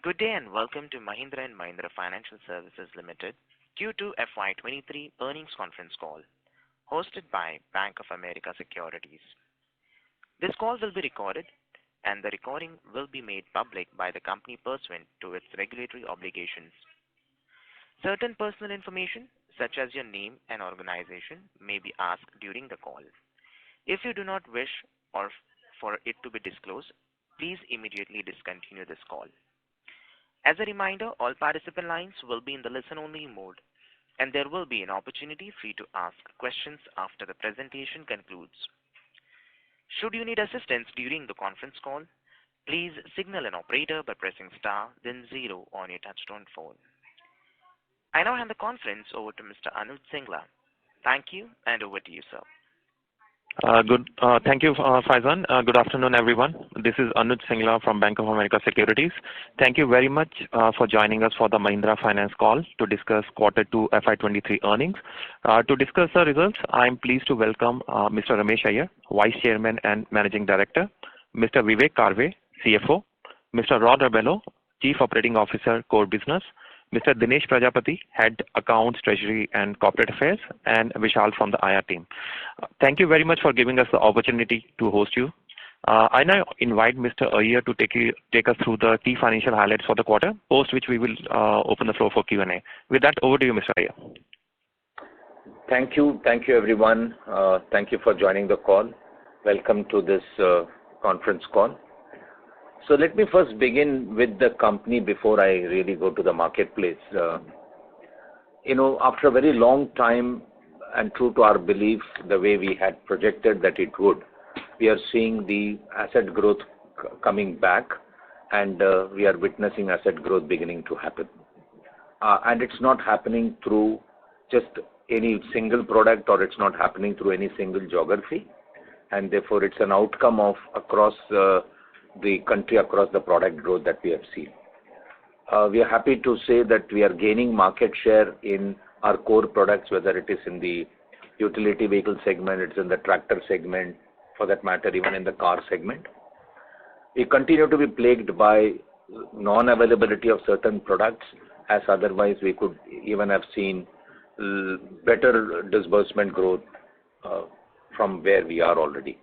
Good day and welcome to Mahindra & Mahindra Financial Services Limited Q2 FY23 earnings conference call, hosted by Bank of America Securities. This call will be recorded, and the recording will be made public by the company pursuant to its regulatory obligations. Certain personal information, such as your name and organization, may be asked during the call. If you do not wish for it to be disclosed, please immediately discontinue this call. As a reminder, all participant lines will be in the listen-only mode, and there will be an opportunity for you to ask questions after the presentation concludes. Should you need assistance during the conference call, please signal an operator by pressing star then 0 on your touchtone phone. I now hand the conference over to Mr. Anuj Singla. Thank you, and over to you, sir. Thank you, Faizan. Good afternoon, everyone. This is Anuj Singla from Bank of America Securities. Thank you very much for joining us for the Mahindra Finance call to discuss Q2 FY23 earnings. To discuss the results, I am pleased to welcome Mr. Ramesh Iyer, Vice Chairman and Managing Director, Mr. Vivek Karve, CFO, Mr. Rod Rabello, Chief Operating Officer, Core Business, Mr. Dinesh Prajapati, Head Accounts, Treasury and Corporate Affairs, and Vishal from the IR team. Thank you very much for giving us the opportunity to host you. I now invite Mr. Iyer to take us through the key financial highlights for the quarter, post which we will open the floor for Q&A. With that, over to you, Mr. Iyer. Thank you everyone. Thank you for joining the call. Welcome to this conference call. So let me first begin with the company before I really go to the marketplace. After a very long time and true to our belief, the way we had projected that it would, we are seeing the asset growth coming back, and we are witnessing asset growth beginning to happen. And it's not happening through just any single product, or it's not happening through any single geography, and therefore it's an outcome of across the country, across the product growth that we have seen. We are happy to say that we are gaining market share in our core products, whether it is in the utility vehicle segment, it's in the tractor segment, for that matter, even in the car segment. We continue to be plagued by non-availability of certain products, as otherwise we could even have seen better disbursement growth from where we are already.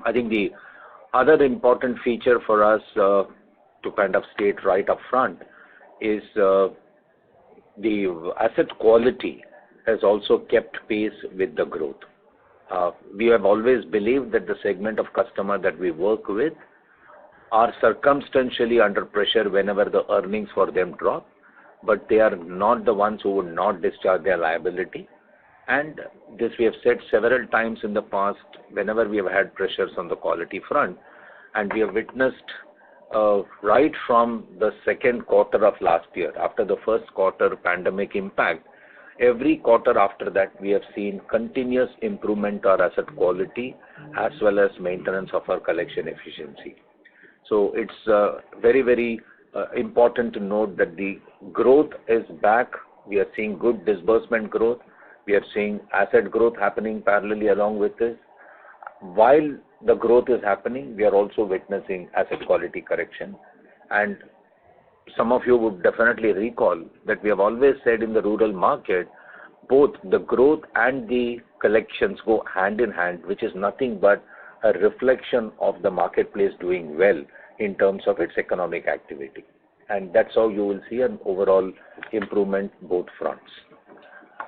I think the other important feature for us to kind of state right up front is the asset quality has also kept pace with the growth. We have always believed that the segment of customer that we work with are circumstantially under pressure whenever the earnings for them drop, but they are not the ones who would not discharge their liability. And this we have said several times in the past, whenever we have had pressures on the quality front, and we have witnessed right from the second quarter of last year, after the first quarter pandemic impact, every quarter after that we have seen continuous improvement of asset quality as well as maintenance of our collection efficiency. So it's very, very important to note that the growth is back. We are seeing good disbursement growth. We are seeing asset growth happening parallelly along with this. While the growth is happening, we are also witnessing asset quality correction. And some of you would definitely recall that we have always said in the rural market, both the growth and the collections go hand in hand, which is nothing but a reflection of the marketplace doing well in terms of its economic activity. And that's how you will see an overall improvement both fronts.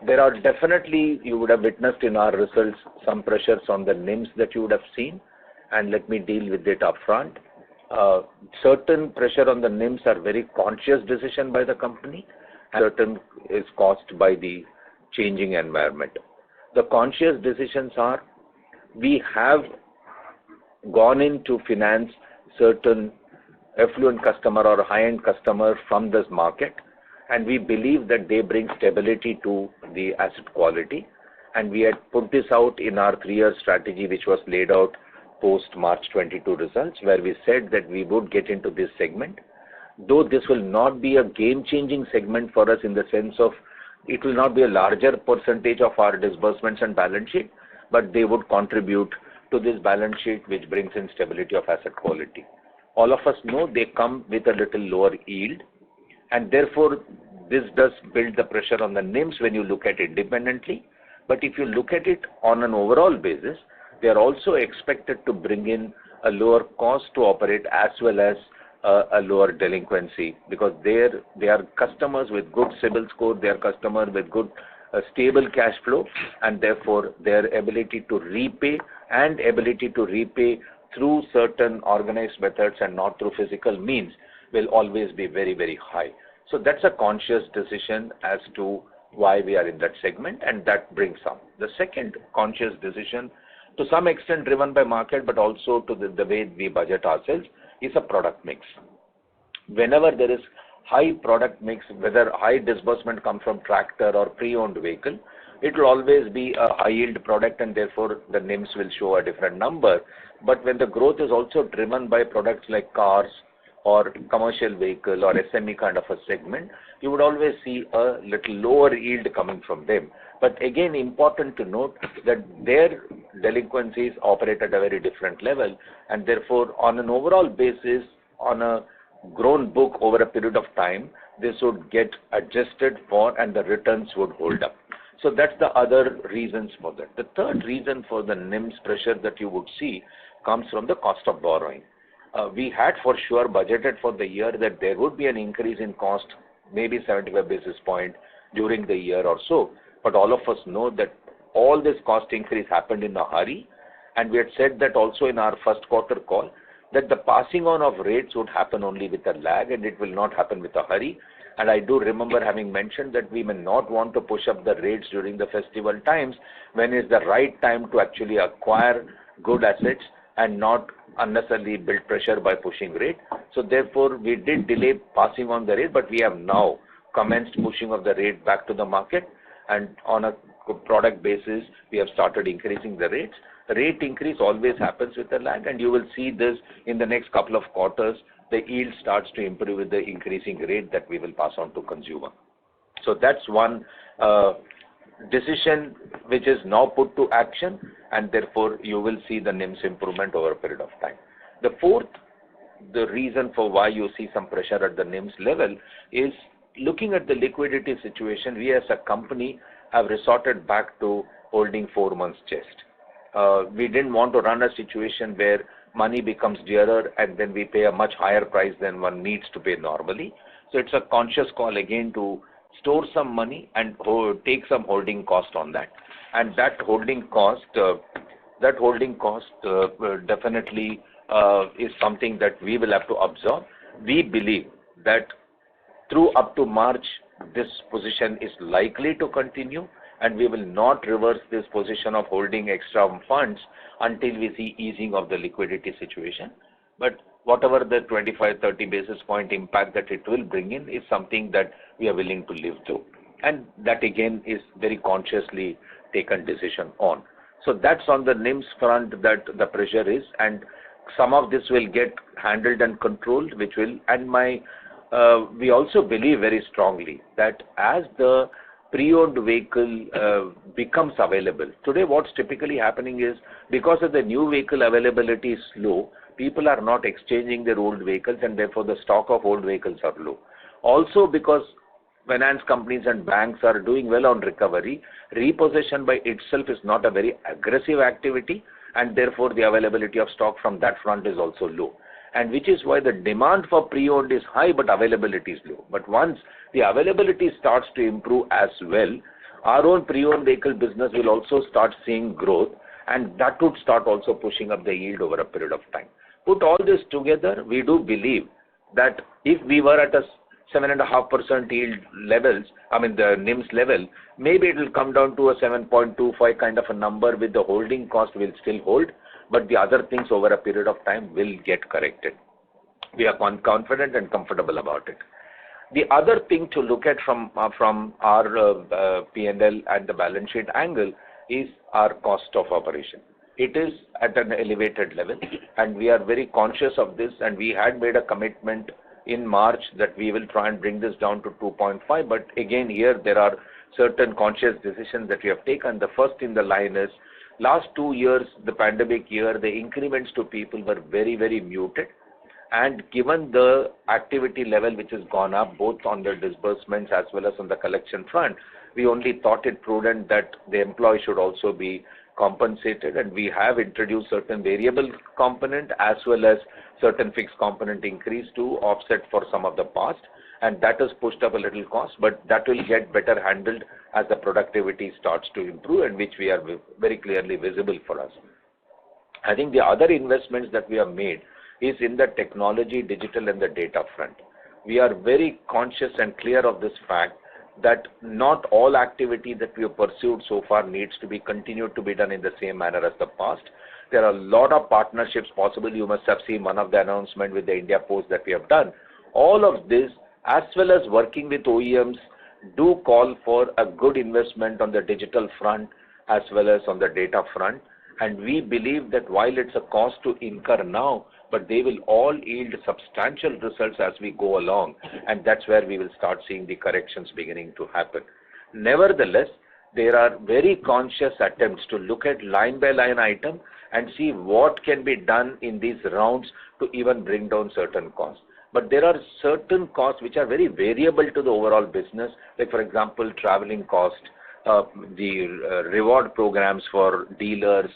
There are definitely, you would have witnessed in our results, some pressures on the NIMs that you would have seen, and let me deal with it up front. Certain pressure on the NIMs are very conscious decision by the company, and certain is caused by the changing environment. The conscious decisions are, we have gone in to finance certain affluent customer or high-end customer from this market, and we believe that they bring stability to the asset quality. And we had put this out in our 3-year strategy, which was laid out post March 22 results, where we said that we would get into this segment. Though this will not be a game-changing segment for us in the sense of it will not be a larger percentage of our disbursements and balance sheet, but they would contribute to this balance sheet, which brings in stability of asset quality. all of us know they come with a little lower yield, and therefore this does build the pressure on the NIMs when you look at it independently. But if you look at it on an overall basis, they are also expected to bring in a lower cost to operate as well as a lower delinquency, because they are customers with good CIBIL score, they are customers with good stable cash flow, and therefore their ability to repay through certain organized methods and not through physical means will always be very, very high. So that's a conscious decision as to why we are in that segment, and that brings some. The second conscious decision, to some extent driven by market, but also to the way we budget ourselves, is a product mix. Whenever there is high product mix, whether high disbursement come from tractor or pre-owned vehicle, it will always be a high yield product, and therefore the NIMs will show a different number. But when the growth is also driven by products like cars or commercial vehicle or SME kind of a segment, you would always see a little lower yield coming from them. But again, important to note that their delinquencies operate at a very different level, and therefore on an overall basis, on a grown book over a period of time, this would get adjusted for and the returns would hold up. So that's the other reasons for that. The third reason for the NIMs pressure that you would see comes from the cost of borrowing. We had for sure budgeted for the year that there would be an increase in cost, maybe 75 basis point during the year or so. But all of us know that all this cost increase happened in a hurry, and we had said that also in our first quarter call, that the passing on of rates would happen only with a lag and it will not happen with a hurry. And I do remember having mentioned that we may not want to push up the rates during the festival times, when is the right time to actually acquire good assets and not unnecessarily build pressure by pushing rate. So therefore we did delay passing on the rate, but we have now commenced pushing of the rate back to the market, and on a product basis we have started increasing the rates. The rate increase always happens with a lag, and you will see this in the next couple of quarters. The yield starts to improve with the increasing rate that we will pass on to consumer. So that's one decision which is now put to action, and therefore you will see the NIMs improvement over a period of time. The fourth, the reason for why you see some pressure at the NIMs level is looking at the liquidity situation. We as a company have resorted back to holding 4 months chest. We didn't want to run a situation where money becomes dearer and then we pay a much higher price than one needs to pay normally. So it's a conscious call again to store some money and take some holding cost on that. And that holding cost definitely is something that we will have to absorb. We believe that through up to March, this position is likely to continue, and we will not reverse this position of holding extra funds until we see easing of the liquidity situation. But whatever the 25-30 basis point impact that it will bring in is something that we are willing to live through. And that again is very consciously taken decision on. So that's on the NIMs front that the pressure is, and some of this will get handled and controlled, which will, and we also believe very strongly that as the pre-owned vehicle becomes available. Today what's typically happening is, because of the new vehicle availability is low, people are not exchanging their old vehicles, and therefore the stock of old vehicles are low. Also because finance companies and banks are doing well on recovery, repossession by itself is not a very aggressive activity, and therefore the availability of stock from that front is also low. And which is why the demand for pre-owned is high but availability is low. But once the availability starts to improve as well, our own pre-owned vehicle business will also start seeing growth, and that would start also pushing up the yield over a period of time. Put all this together, we do believe that if we were at a 7.5% yield levels, the NIMs level, maybe it will come down to a 7.25 kind of a number, with the holding cost will still hold, but the other things over a period of time will get corrected. We are confident and comfortable about it. The other thing to look at from our P&L and the balance sheet angle is our cost of operation. It is at an elevated level, and we are very conscious of this, and we had made a commitment in March that we will try and bring this down to 2.5, but again here there are certain conscious decisions that we have taken. The first in the line is, last 2 years, the pandemic year, the increments to people were very, very muted, And given the activity level which has gone up both on the disbursements as well as on the collection front, we only thought it prudent that the employee should also be compensated, and we have introduced certain variable component as well as certain fixed component increase to offset for some of the past, and that has pushed up a little cost, but that will get better handled as the productivity starts to improve, and which we are very clearly visible for us. I think the other investments that we have made is in the technology, digital and the data front. We are very conscious and clear of this fact that not all activity that we have pursued so far needs to be continued to be done in the same manner as the past. There are a lot of partnerships possible. You must have seen one of the announcements with the India Post that we have done. All of this, as well as working with OEMs, do call for a good investment on the digital front as well as on the data front. And we believe that while it's a cost to incur now, but they will all yield substantial results as we go along, and that's where we will start seeing the corrections beginning to happen. Nevertheless, there are very conscious attempts to look at line by line item and see what can be done in these rounds to even bring down certain costs. But there are certain costs which are very variable to the overall business, like for example, traveling cost, the reward programs for dealers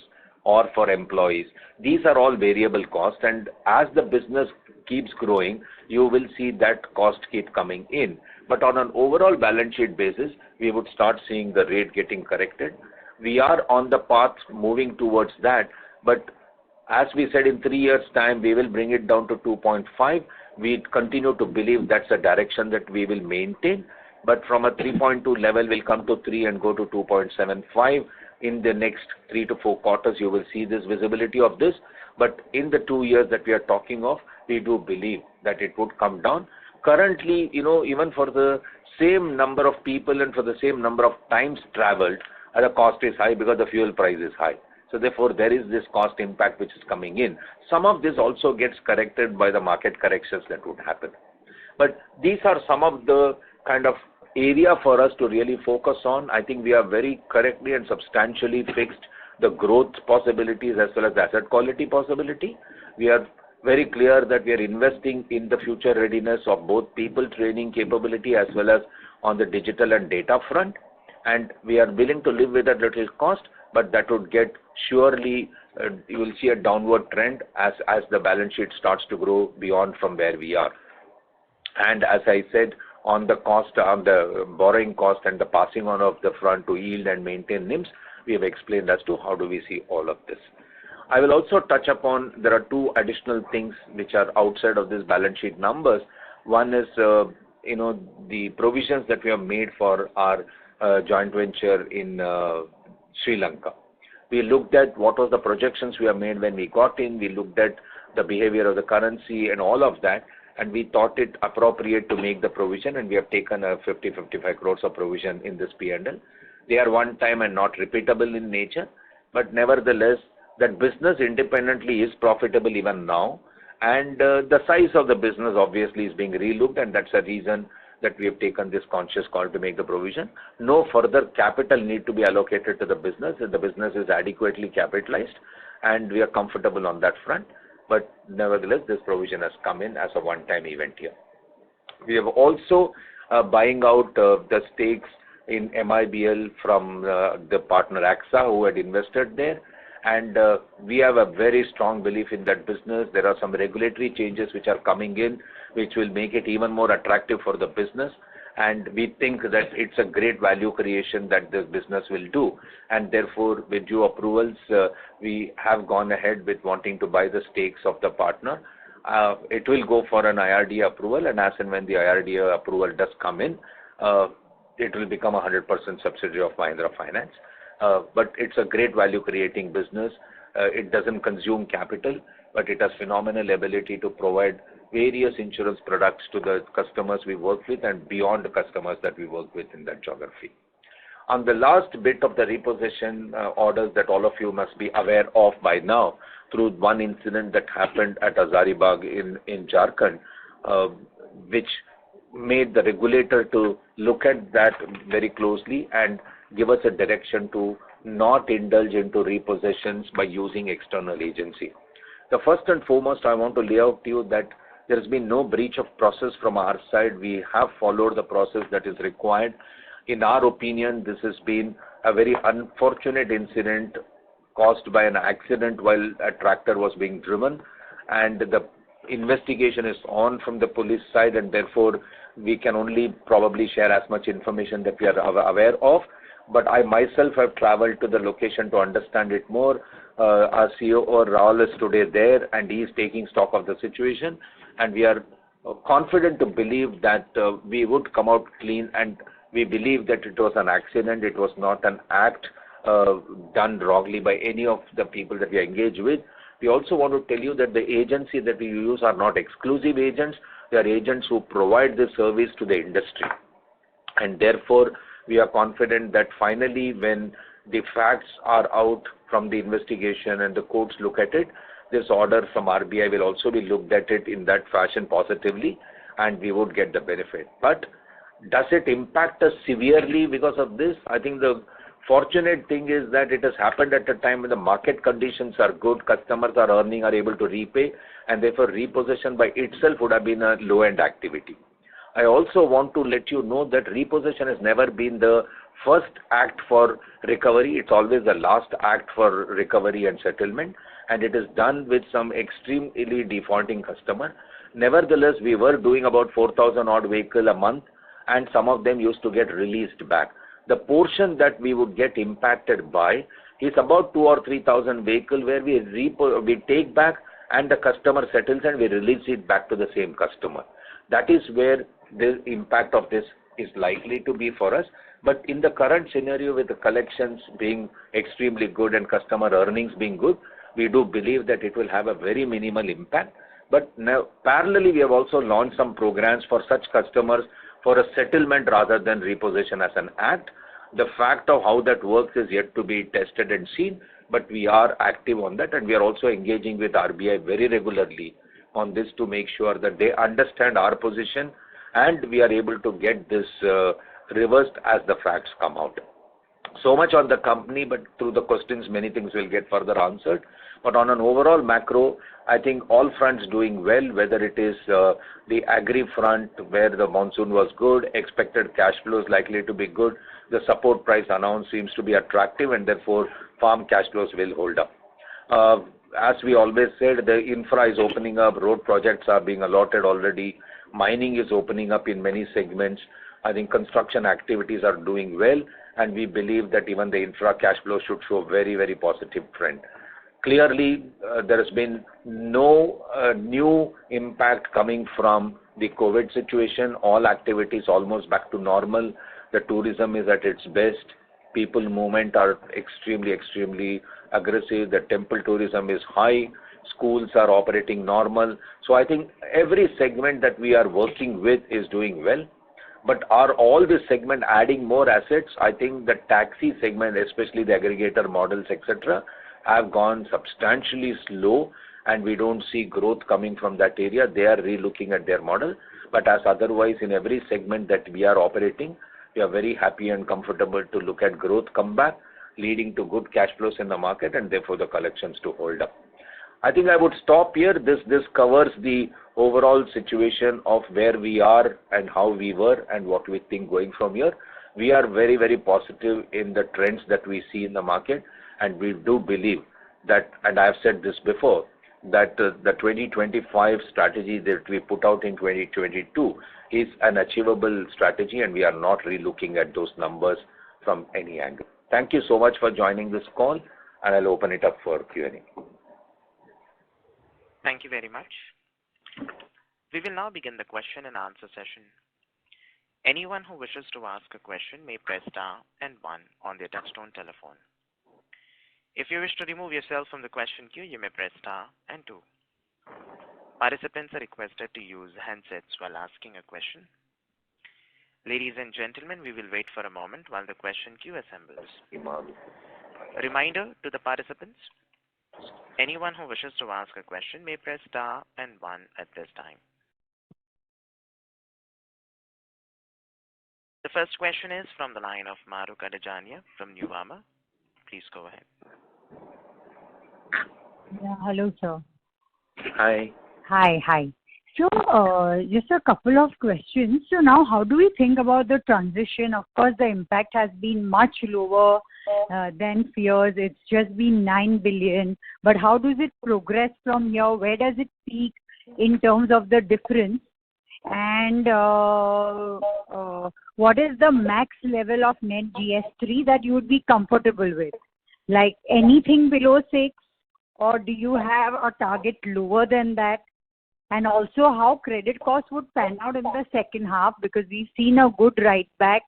or for employees. These are all variable costs, and as the business keeps growing, you will see that cost keep coming in. But on an overall balance sheet basis, we would start seeing the rate getting corrected. We are on the path moving towards that, but as we said, in 3 years' time, we will bring it down to 2.5. We continue to believe that's the direction that we will maintain. But from a 3.2 level, we'll come to 3 and go to 2.75. In the next 3 to 4 quarters, you will see this visibility of this. But in the 2 years that we are talking of, we do believe that it would come down. Currently, even for the same number of people and for the same number of times traveled, the cost is high because the fuel price is high. So therefore, there is this cost impact which is coming in. Some of this also gets corrected by the market corrections that would happen. But these are some of the kind of area for us to really focus on. I think we have very correctly and substantially fixed the growth possibilities as well as the asset quality possibility. We are very clear that we are investing in the future readiness of both people training capability as well as on the digital and data front. And we are willing to live with a little cost, but that would get surely, you will see a downward trend as the balance sheet starts to grow beyond from where we are. And as I said, on the cost, on the borrowing cost and the passing on of the front to yield and maintain NIMs, we have explained as to how do we see all of this. I will also touch upon, there are 2 additional things which are outside of this balance sheet numbers. One is, the provisions that we have made for our joint venture in Sri Lanka. We looked at what was the projections we have made when we got in. We looked at the behavior of the currency and all of that, and we thought it appropriate to make the provision, and we have taken a 50-55 crores of provision in this P&L. They are one time and not repeatable in nature, but nevertheless, that business independently is profitable even now, and the size of the business obviously is being relooked, and that's a reason that we have taken this conscious call to make the provision. No further capital need to be allocated to the business, and the business is adequately capitalized, and we are comfortable on that front. But nevertheless, this provision has come in as a one-time event here. We have also buying out the stakes in MIBL from the partner AXA who had invested there. And we have a very strong belief in that business. There are some regulatory changes which are coming in, which will make it even more attractive for the business. And we think that it's a great value creation that this business will do. And therefore, with due approvals, we have gone ahead with wanting to buy the stakes of the partner. It will go for an IRDA approval, and as and when the IRDA approval does come in, it will become a 100% subsidiary of Mahindra Finance. But it's a great value creating business. It doesn't consume capital, but it has phenomenal ability to provide various insurance products to the customers we work with and beyond the customers that we work with in that geography. On the last bit of the repossession orders that all of you must be aware of by now, through one incident that happened at Hazaribagh in Jharkhand, which made the regulator to look at that very closely and give us a direction to not indulge into repossessions by using external agency. The first and foremost, I want to lay out to you that There has been no breach of process from our side. We have followed the process that is required. In our opinion, this has been a very unfortunate incident caused by an accident while a tractor was being driven, and the investigation is on from the police side, and therefore we can only probably share as much information that we are aware of. But I myself have traveled to the location to understand it more. Our CEO Raul is today there, and he is taking stock of the situation, and we are confident to believe that we would come out clean, and we believe that it was an accident. It was not an act done wrongly by any of the people that we engage with. We also want to tell you that the agency that we use are not exclusive agents. They are agents who provide this service to the industry. And therefore, we are confident that finally when the facts are out from the investigation and the courts look at it, this order from RBI will also be looked at it in that fashion positively, and we would get the benefit. But does it impact us severely because of this? I think the fortunate thing is that it has happened at a time when the market conditions are good, customers are earning, are able to repay, and therefore repossession by itself would have been a low-end activity. I also want to let you know that repossession has never been the first act for recovery. It's always the last act for recovery and settlement, and it is done with some extremely defaulting customer. Nevertheless, we were doing about 4,000 odd vehicle a month, and some of them used to get released back. The portion that we would get impacted by is about 2,000 or 3,000 vehicle where we take back and the customer settles and we release it back to the same customer. That is where the impact of this is likely to be for us. But in the current scenario with the collections being extremely good and customer earnings being good, we do believe that it will have a very minimal impact. But now, parallelly, we have also launched some programs for such customers for a settlement rather than repossession as an act. The fact of how that works is yet to be tested and seen, but we are active on that, and we are also engaging with RBI very regularly on this to make sure that they understand our position and we are able to get this reversed as the facts come out. So much on the company, but through the questions many things will get further answered. But on an overall macro, I think all fronts doing well, whether it is the agri front where the monsoon was good, expected cash flows likely to be good, the support price announced seems to be attractive, and therefore farm cash flows will hold up. As we always said, the infra is opening up, road projects are being allotted already, mining is opening up in many segments. I think construction activities are doing well, and we believe that even the infra cash flow should show very, very positive trend. Clearly, there has been no new impact coming from the COVID situation. All activities almost back to normal. The tourism is at its best. People movement are extremely, extremely aggressive. The temple tourism is high. Schools are operating normal. So I think every segment that we are working with is doing well. But are all this segment adding more assets? I think the taxi segment, especially the aggregator models, etc., have gone substantially slow, and we don't see growth coming from that area. They are relooking at their model. But as otherwise in every segment that we are operating, we are very happy and comfortable to look at growth come back, leading to good cash flows in the market, and therefore the collections to hold up. I think I would stop here. This covers the overall situation of where we are and how we were and what we think going from here. We are very, very positive in the trends that we see in the market, and we do believe that, and I have said this before, that the 2025 strategy that we put out in 2022 is an achievable strategy, and we are not relooking at those numbers from any angle. Thank you so much for joining this call, and I'll open it up for Q&A. Thank you very much. We will now begin the question and answer session. Anyone who wishes to ask a question may press star and 1 on their touchtone telephone. If you wish to remove yourself from the question queue, you may press star and 2. Participants are requested to use handsets while asking a question. Ladies and gentlemen, we will wait for a moment while the question queue assembles. A reminder to the participants, anyone who wishes to ask a question may press star and 1 at this time. The first question is from the line of Mahrukh Adajania from Nuvama. Please go ahead. Yeah, hello, sir. Hi. Hi. So, just a couple of questions. So now, how do we think about the transition? Of course, the impact has been much lower than fears. It's just been 9 billion. But how does it progress from here? Where does it peak in terms of the difference? And what is the max level of net GS3 that you would be comfortable with? Like anything below 6, or do you have a target lower than that? And also how credit costs would pan out in the second half, because we've seen a good write back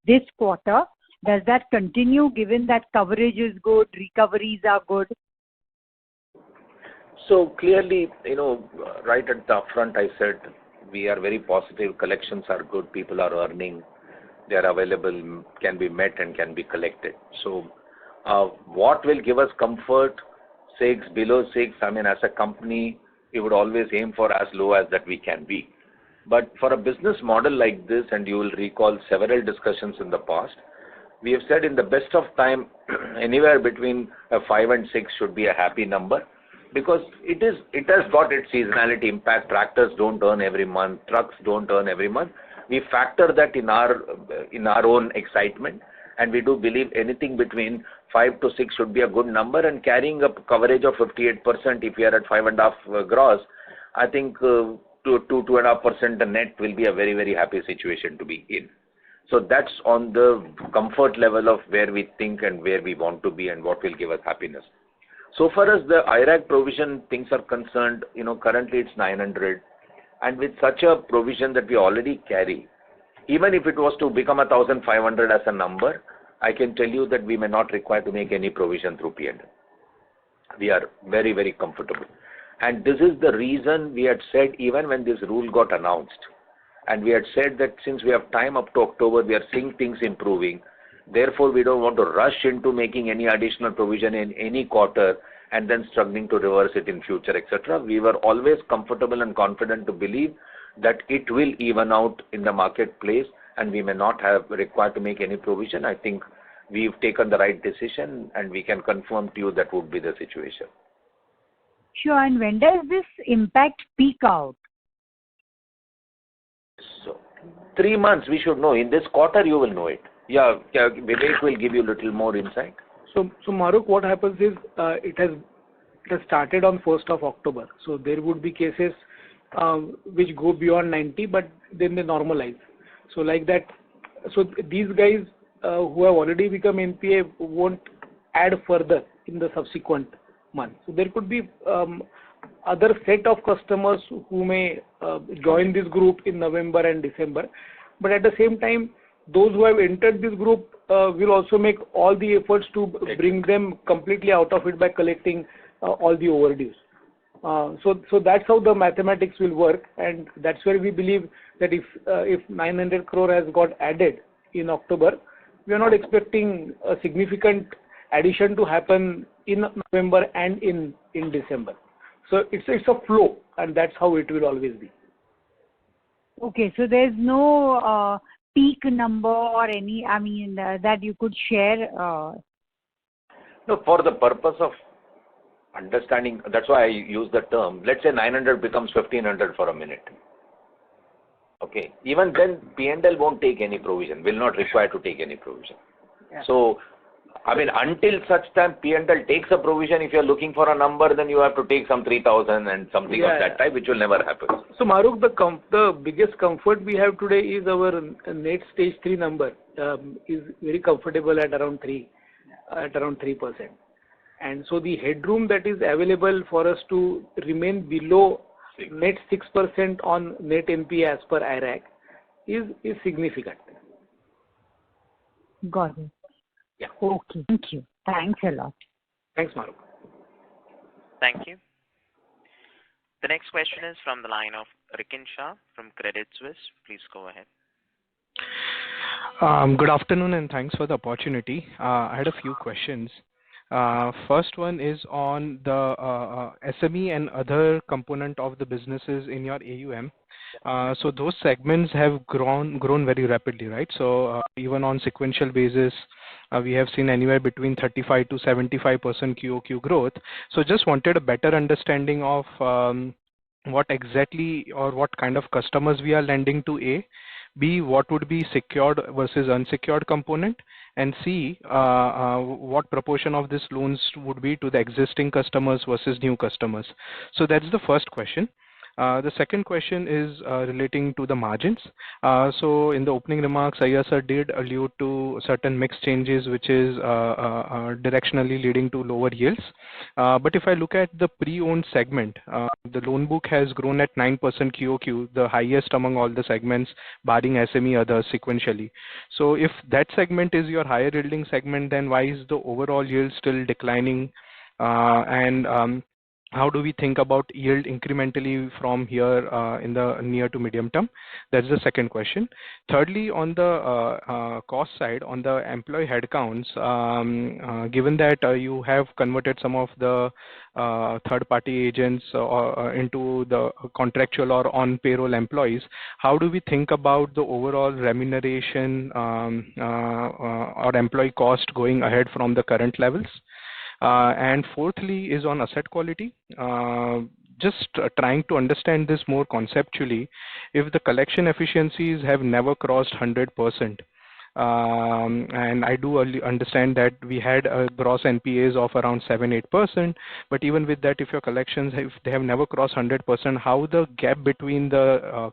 this quarter. Does that continue given that coverage is good, recoveries are good? So clearly, right at the upfront I said we are very positive, collections are good, people are earning, they are available, can be met and can be collected. So what will give us comfort? 6, below 6, as a company, we would always aim for as low as that we can be. But for a business model like this, and you will recall several discussions in the past, we have said in the best of time, anywhere between 5 and 6 should be a happy number, because it has got its seasonality impact. Tractors don't earn every month, trucks don't earn every month. We factor that in our own excitement, and we do believe anything between 5 to 6 should be a good number, and carrying a coverage of 58% if we are at 5.5 gross, I think 2.5% the net will be a very, very happy situation to be in. So that's on the comfort level of where we think and where we want to be and what will give us happiness. So far as the IRAC provision things are concerned, currently it's 900, and with such a provision that we already carry, even if it was to become 1,500 as a number, I can tell you that we may not require to make any provision through P&L. We are very, very comfortable. And this is the reason we had said, even when this rule got announced, and we had said that since we have time up to October, we are seeing things improving. Therefore, we don't want to rush into making any additional provision in any quarter and then struggling to reverse it in future, etc. We were always comfortable and confident to believe that it will even out in the marketplace and we may not have required to make any provision. I think we've taken the right decision, and we can confirm to you that would be the situation. Sure. And when does this impact peak out? So 3 months we should know. In this quarter you will know it. Yeah, Vivek will give you a little more insight. So Maruk, what happens is it has started on 1st of October. So there would be cases which go beyond 90, but then they normalize. So like that. So these guys who have already become NPA won't add further in the subsequent month. So there could be other set of customers who may join this group in November and December. But at the same time, those who have entered this group will also make all the efforts to bring them completely out of it by collecting all the overdues. So that's how the mathematics will work, and that's where we believe that if 900 crore has got added in October, we are not expecting a significant addition to happen in November and in December. So it's a flow, and that's how it will always be. Okay, so there's no peak number or any, that you could share? No, for the purpose of understanding, that's why I use the term. Let's say 900 becomes 1500 for a minute. Okay, even then P&L won't take any provision, will not require to take any provision. Yeah. So, until such time P&L takes a provision, if you're looking for a number, then you have to take some 3,000 and something of that type, which will never happen. So Maruk, the biggest comfort we have today is our net stage 3 number is very comfortable at around 3%. And so the headroom that is available for us to remain below net 6% on net NPA as per IRAC is significant. Got it. Yeah. Okay. Thank you. Thanks a lot. Thanks, Maruk. Thank you. The next question is from the line of Rikin Shah from Credit Suisse. Please go ahead. Good afternoon and thanks for the opportunity. I had a few questions. First one is on the SME and other component of the businesses in your AUM. So those segments have grown very rapidly, right? So even on sequential basis, we have seen anywhere between 35 to 75% QOQ growth. So just wanted a better understanding of what exactly or what kind of customers we are lending to, A. B, what would be secured versus unsecured component, and C, what proportion of these loans would be to the existing customers versus new customers. So that's the first question. The second question is relating to the margins. So in the opening remarks, Ayya sir did allude to certain mix changes, which is directionally leading to lower yields. But if I look at the pre-owned segment, the loan book has grown at 9% QOQ, the highest among all the segments, barring SME others sequentially. So if that segment is your higher yielding segment, then why is the overall yield still declining? And how do we think about yield incrementally from here in the near to medium term? That's the second question. Thirdly, on the cost side, on the employee headcounts, given that you have converted some of the third-party agents into the contractual or on-payroll employees, how do we think about the overall remuneration or employee cost going ahead from the current levels? And fourthly is on asset quality. Just trying to understand this more conceptually, if the collection efficiencies have never crossed 100%, and I do understand that we had a gross NPAs of around 7-8%, but even with that, if your collections, if they have never crossed 100%, how the gap between the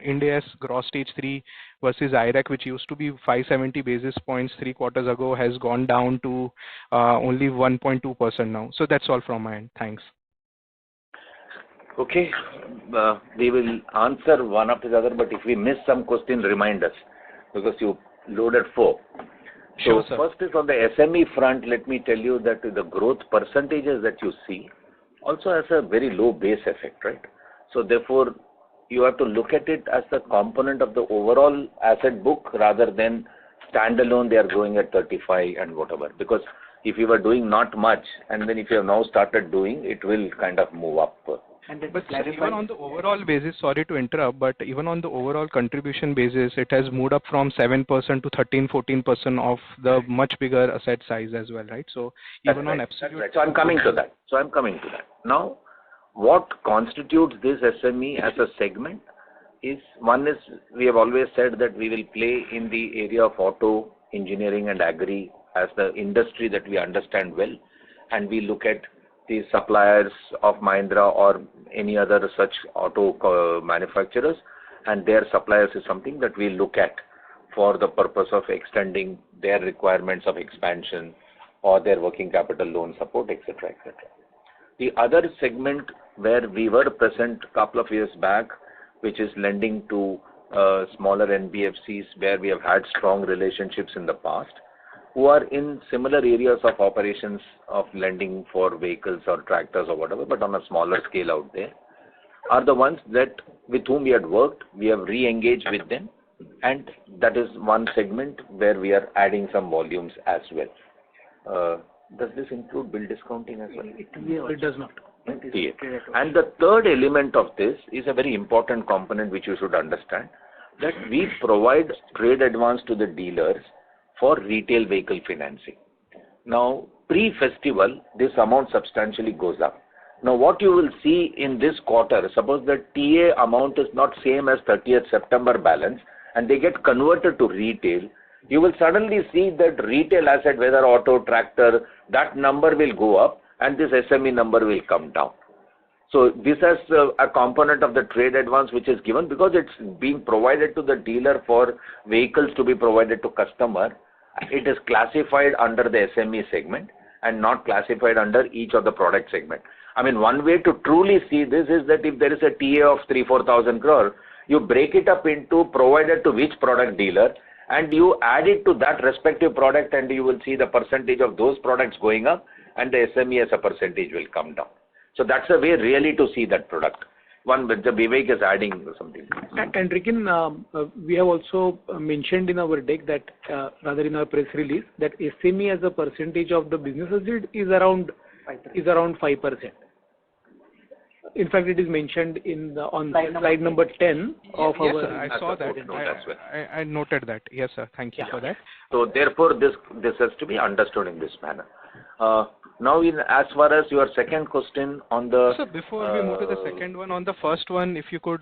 India's gross stage 3 versus IRAC, which used to be 570 basis points 3 quarters ago, has gone down to only 1.2% now. So that's all from my end. Thanks. Okay, we will answer one after the other, but if we miss some question, remind us, because you loaded 4. Sure, so sir. first is on the SME front, let me tell you that the growth percentages that you see also has a very low base effect, right? So therefore, you have to look at it as the component of the overall asset book rather than standalone they are growing at 35 and whatever. Because if you were doing not much and then if you have now started doing, it will kind of move up. But even on the overall basis, sorry to interrupt, but even on the overall contribution basis, it has moved up from 7% to 13-14% of the much bigger asset size as well, right? So even on absolute. Right. So I'm coming to that. Now, what constitutes this SME as a segment is, one is, we have always said that we will play in the area of auto, engineering and agri as the industry that we understand well, and we look at the suppliers of Mahindra or any other such auto manufacturers, and their suppliers is something that we look at for the purpose of extending their requirements of expansion or their working capital loan support, etc., etc. The other segment where we were present a couple of years back, which is lending to smaller NBFCs where we have had strong relationships in the past, who are in similar areas of operations of lending for vehicles or tractors or whatever, but on a smaller scale out there, are the ones that with whom we had worked, we have re-engaged with them, and that is one segment where we are adding some volumes as well. Does this include bill discounting as well? It does not. And the third element of this is a very important component which you should understand, that we provide trade advance to the dealers for retail vehicle financing. Now, pre-festival, this amount substantially goes up. Now, what you will see in this quarter, suppose the TA amount is not same as 30th September balance, and they get converted to retail, you will suddenly see that retail asset, whether auto, tractor, that number will go up, and this SME number will come down. So this has a component of the trade advance which is given because it's being provided to the dealer for vehicles to be provided to customer. It is classified under the SME segment and not classified under each of the product segment. I mean, one way to truly see this is that if there is a TA of 3,000-4,000 crore, you break it up into provided to which product dealer, and you add it to that respective product, and you will see the percentage of those products going up, and the SME as a percentage will come down. So that's a way really to see that product. One, the Vivek is adding something. And Rikin, we have also mentioned in our deck that, rather in our press release, that SME as a percentage of the business is around 5%. In fact, it is mentioned in on slide number 10 of Yes, our. sir, I saw that. I noted that. Yes, sir. Thank you for that. So therefore, this has to be understood in this manner. Now, as far as your second question on the... So before we move to the second one, on the first one, if you could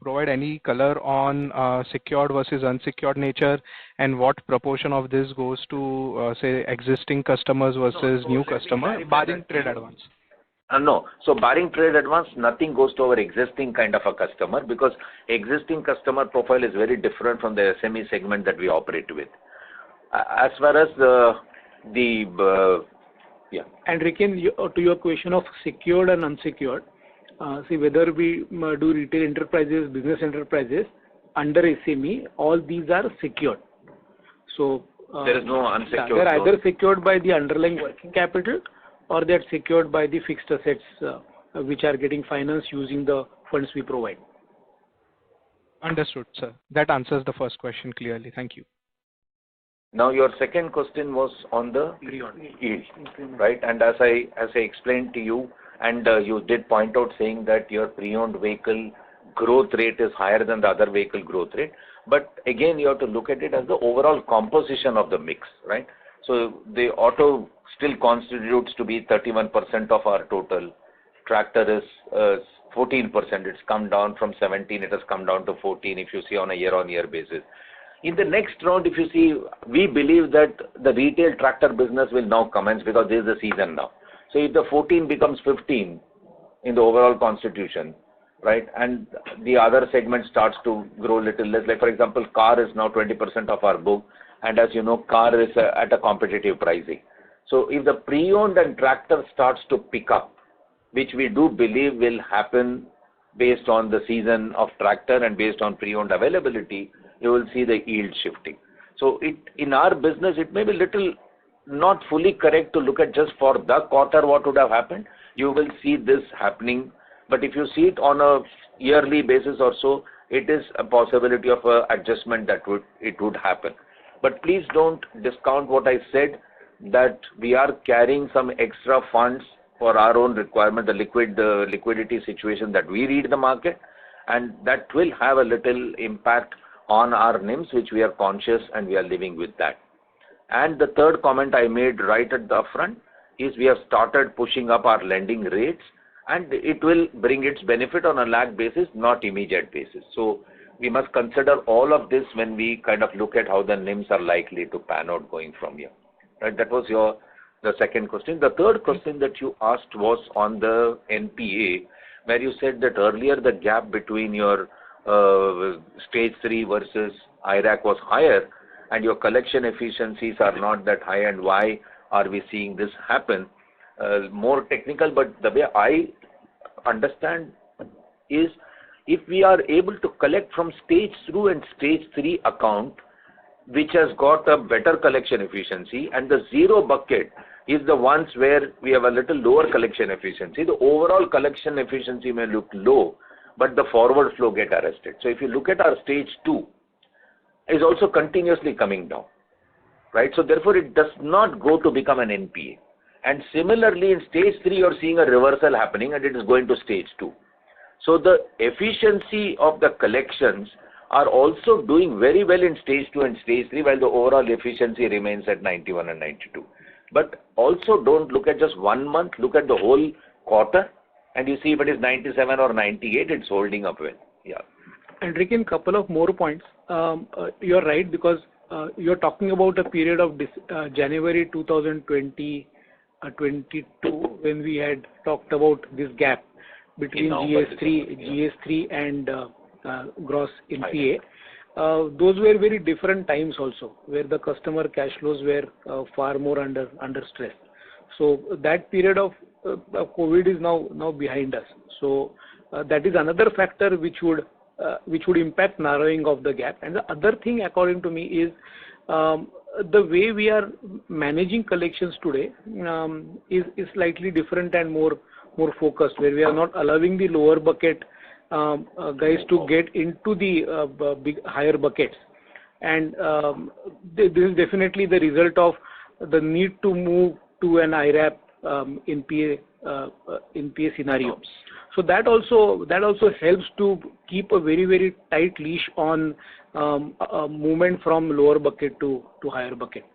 provide any color on secured versus unsecured nature, and what proportion of this goes to, say, existing customers versus new customer, barring trade advance? No. So barring trade advance, nothing goes to our existing kind of a customer, because existing customer profile is very different from the SME segment that we operate with. As far as yeah. And Rikin, to your question of secured and unsecured, see whether we do retail enterprises, business enterprises under SME, all these are secured. So there is no unsecured. They're either secured by the underlying working capital, or they're secured by the fixed assets which are getting financed using the funds we provide. Understood, sir. That answers the first question clearly. Thank you. Now your second question was on the yield, right? And as I explained to you, and you did point out saying that your pre-owned vehicle growth rate is higher than the other vehicle growth rate. But again, you have to look at it as the overall composition of the mix, right? So the auto still constitutes to be 31% of our total. Tractor is 14%. It's come down from 17. It has come down to 14 if you see on a year-on-year basis. In the next round, if you see, we believe that the retail tractor business will now commence, because this is the season now. So if the 14 becomes 15 in the overall constitution, right, and the other segment starts to grow a little less, like for example, car is now 20% of our book, and as you know, car is at a competitive pricing. So if the pre-owned and tractor starts to pick up, which we do believe will happen based on the season of tractor and based on pre-owned availability, you will see the yield shifting. So in our business, it may be little not fully correct to look at just for the quarter what would have happened. You will see this happening, but if you see it on a yearly basis or so, it is a possibility of a adjustment that it would happen. But please don't discount what I said, that we are carrying some extra funds for our own requirement, the liquidity situation that we read the market, and that will have a little impact on our NIMs, which we are conscious and we are living with that. And the third comment I made right at the front is we have started pushing up our lending rates, and it will bring its benefit on a lag basis, not immediate basis. So we must consider all of this when we kind of look at how the NIMs are likely to pan out going from here. Right? That was the second question. The third question that you asked was on the NPA, where you said that earlier the gap between your stage 3 versus IRAC was higher, and your collection efficiencies are not that high, and why are we seeing this happen? More technical, but the way I understand is, if we are able to collect from stage 2 and stage 3 account, which has got a better collection efficiency, and the zero bucket is the ones where we have a little lower collection efficiency, the overall collection efficiency may look low, but the forward flow get arrested. So if you look at our stage 2, is also continuously coming down, right? So therefore it does not go to become an NPA. And similarly in stage 3 you're seeing a reversal happening, and it is going to stage 2. So the efficiency of the collections are also doing very well in stage 2 and stage 3, while the overall efficiency remains at 91 and 92. But also don't look at just 1 month, look at the whole quarter, and you see if it is 97 or 98, it's holding up well. Yeah. And Rikin, couple of more points. You're right, because you're talking about a period of January 2020, 22, when we had talked about this gap between GS3 and gross NPA. Those were very different times also, where the customer cash flows were far more under stress. So that period of COVID is now behind us. So that is another factor which would impact narrowing of the gap. And the other thing, according to me, is the way we are managing collections today is slightly different and more focused, where we are not allowing the lower bucket guys to get into the big higher buckets. And this is definitely the result of the need to move to an IRAP NPA scenario. So that also helps to keep a very tight leash on movement from lower bucket to higher bucket.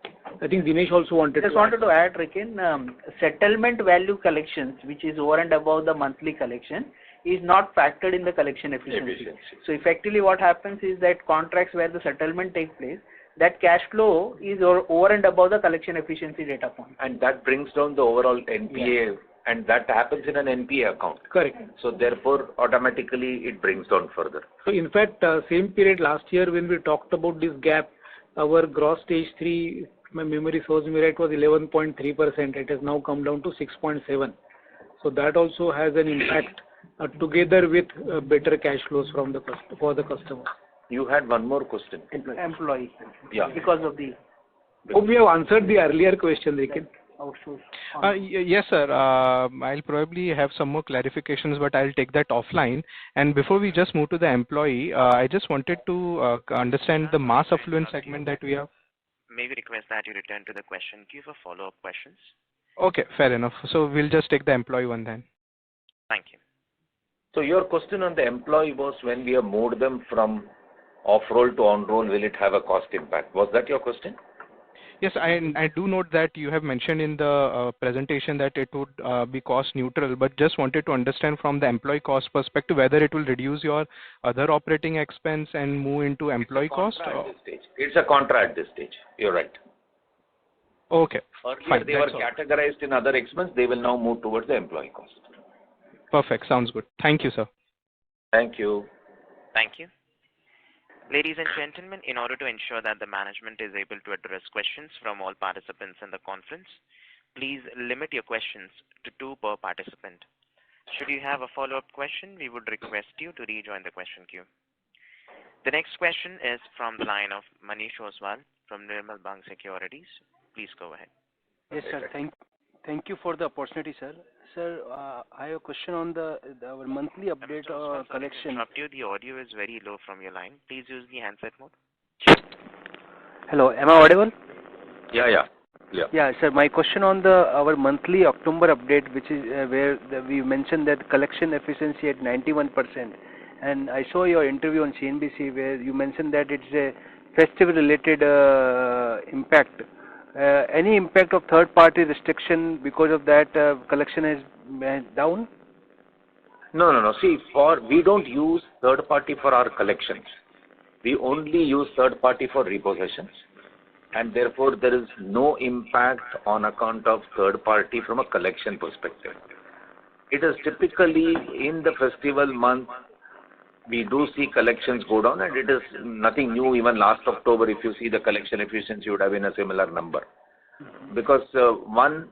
I think Dinesh also wanted Just to wanted to add, Rikin, settlement value collections, which is over and above the monthly collection, is not factored in the collection efficiency. So effectively what happens is that contracts where the settlement takes place, that cash flow is over and above the collection efficiency data point. And that brings down the overall NPA, and that happens in an NPA account. Correct. So therefore, automatically it brings down further. So in fact, same period last year when we talked about this gap, our gross stage 3, my memory serves me right, was 11.3%. It has now come down to 6.7. So that also has an impact together with better cash flows from for the customer. You had one more question. Employee. Yeah. Because of the Hope we have answered the earlier question, Rikin. outsource. Yes, sir. I'll probably have some more clarifications, but I'll take that offline. And before we just move to the employee, I just wanted to understand the mass affluent segment that we have. May we request that you return to the question queue for follow-up questions? Okay, fair enough. So we'll just take the employee one then. Thank you. So your question on the employee was when we have moved them from off-roll to on-roll, will it have a cost impact? Was that your question? Yes, I do note that you have mentioned in the presentation that it would be cost neutral, but just wanted to understand from the employee cost perspective whether it will reduce your other operating expense and move into employee cost. It's a contra at this stage. You're right. Okay. Earlier fine, they were that's all. categorized in other expense. They will now move towards the employee cost. Perfect. Sounds good. Thank you, sir. Thank you. Thank you. Ladies and gentlemen, in order to ensure that the management is able to address questions from all participants in the conference, please limit your questions to 2 per participant. Should you have a follow-up question, we would request you to rejoin the question queue. The next question is from the line of Manish Oswal from Nirmal Bang Securities. Please go ahead. Yes, sir. Thank you for the opportunity, sir. Sir, I have a question on our monthly update Sorry to collection. interrupt you. The audio is very low from your line. Please use the handset mode. Hello, am I audible? Yeah. Yeah, sir. My question on our monthly October update, which is where we mentioned that collection efficiency at 91%, and I saw your interview on CNBC where you mentioned that it's a festive-related impact. Any impact of third-party restriction because of that collection is down? No. See, we don't use third party for our collections. We only use third party for repossessions, and therefore there is no impact on account of third party from a collection perspective. It is typically in the festival month we do see collections go down, and it is nothing new. Even last October, if you see the collection efficiency would have been a similar number. Because one,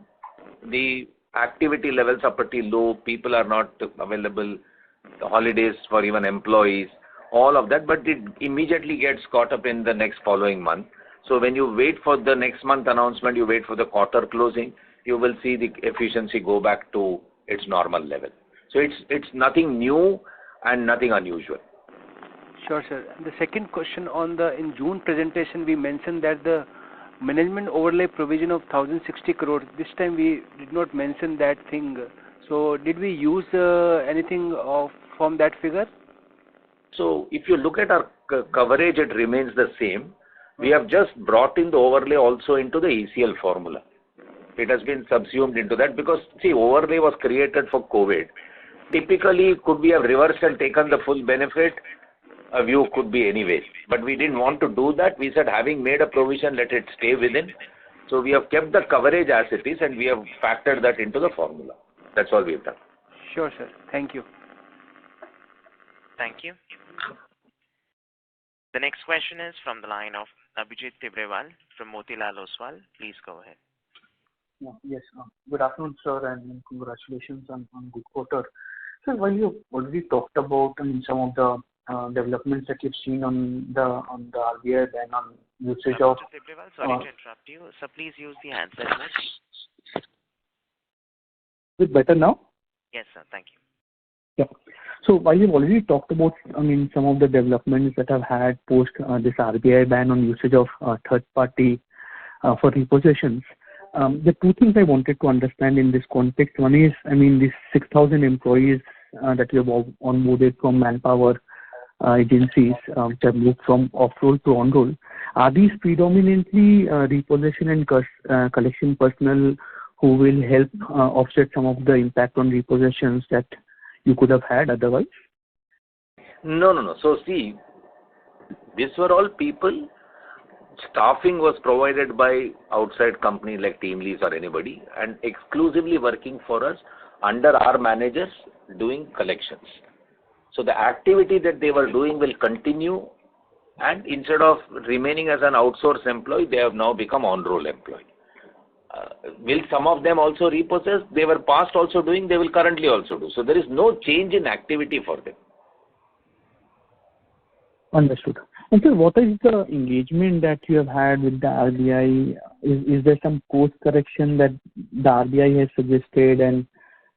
the activity levels are pretty low, people are not available, the holidays for even employees, all of that, but it immediately gets caught up in the next following month. So when you wait for the next month announcement, you wait for the quarter closing, you will see the efficiency go back to its normal level. So it's nothing new and nothing unusual. Sure, sir. The second question in June presentation, we mentioned that the management overlay provision of 1,060 crores. This time we did not mention that thing. So did we use anything from that figure? So if you look at our coverage, it remains the same. We have just brought in the overlay also into the ECL formula. It has been subsumed into that because, see, overlay was created for COVID. Typically, could we have reversed and taken the full benefit? A view could be anyway. But we didn't want to do that. We said, having made a provision, let it stay within. So we have kept the coverage as it is, and we have factored that into the formula. That's all we have done. Sure, sir. Thank you. Thank you. The next question is from the line of Abhijit Tibrewal from Motilal Oswal. Please go ahead. Yes. Good afternoon, sir, and congratulations on good quarter. So while you already talked about some of the developments that you've seen on the RBI ban on usage of. Mr. Tibrewal, sorry to interrupt you. So please use the handset mode. Is it better now? Yes, sir. Thank you. Yeah. So while you've already talked about, some of the developments that have had post this RBI ban on usage of third party for repossessions, the two things I wanted to understand in this context. One is, these 6,000 employees that you have onboarded from Manpower, agencies which have moved from off-roll to on-roll, are these predominantly repossession and collection personnel who will help offset some of the impact on repossessions that you could have had otherwise? No. So see, these were all people. Staffing was provided by outside company like team leads or anybody, and exclusively working for us under our managers doing collections. So the activity that they were doing will continue, and instead of remaining as an outsourced employee, they have now become on-roll employee. Will some of them also repossess? They were past also doing, they will currently also do. So there is no change in activity for them. Understood. And sir, what is the engagement that you have had with the RBI? Is there some course correction that the RBI has suggested? And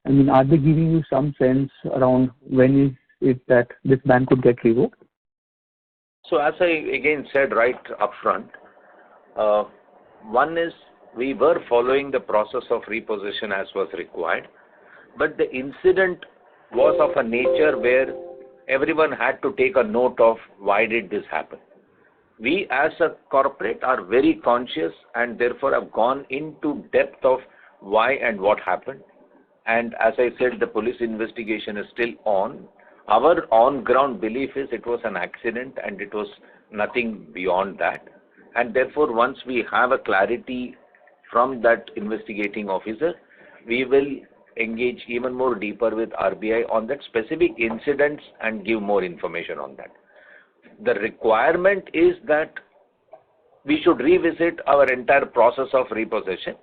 I mean, are they giving you some sense around when is it that this ban could get revoked? So as I again said right up front, one is we were following the process of repossession as was required, but the incident was of a nature where everyone had to take a note of why did this happen. We as a corporate are very conscious and therefore have gone into depth of why and what happened. And as I said, the police investigation is still on. Our on-ground belief is it was an accident and it was nothing beyond that. And therefore, once we have a clarity from that investigating officer, we will engage even more deeper with RBI on that specific incidents and give more information on that. The requirement is that we should revisit our entire process of repossession,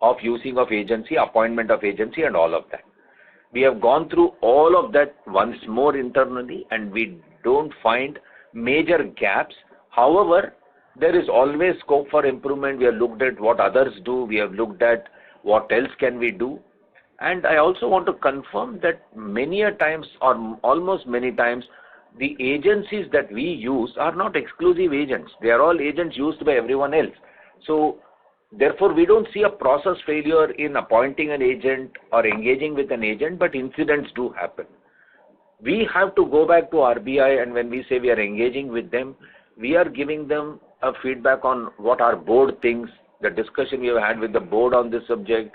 of using of agency, appointment of agency and all of that. We have gone through all of that once more internally and we don't find major gaps. However, there is always scope for improvement. We have looked at what others do. We have looked at what else can we do. And I also want to confirm that many a times or almost many times, the agencies that we use are not exclusive agents. They are all agents used by everyone else. So therefore, we don't see a process failure in appointing an agent or engaging with an agent, but incidents do happen. We have to go back to RBI, and when we say we are engaging with them, we are giving them a feedback on what our board thinks, the discussion we have had with the board on this subject,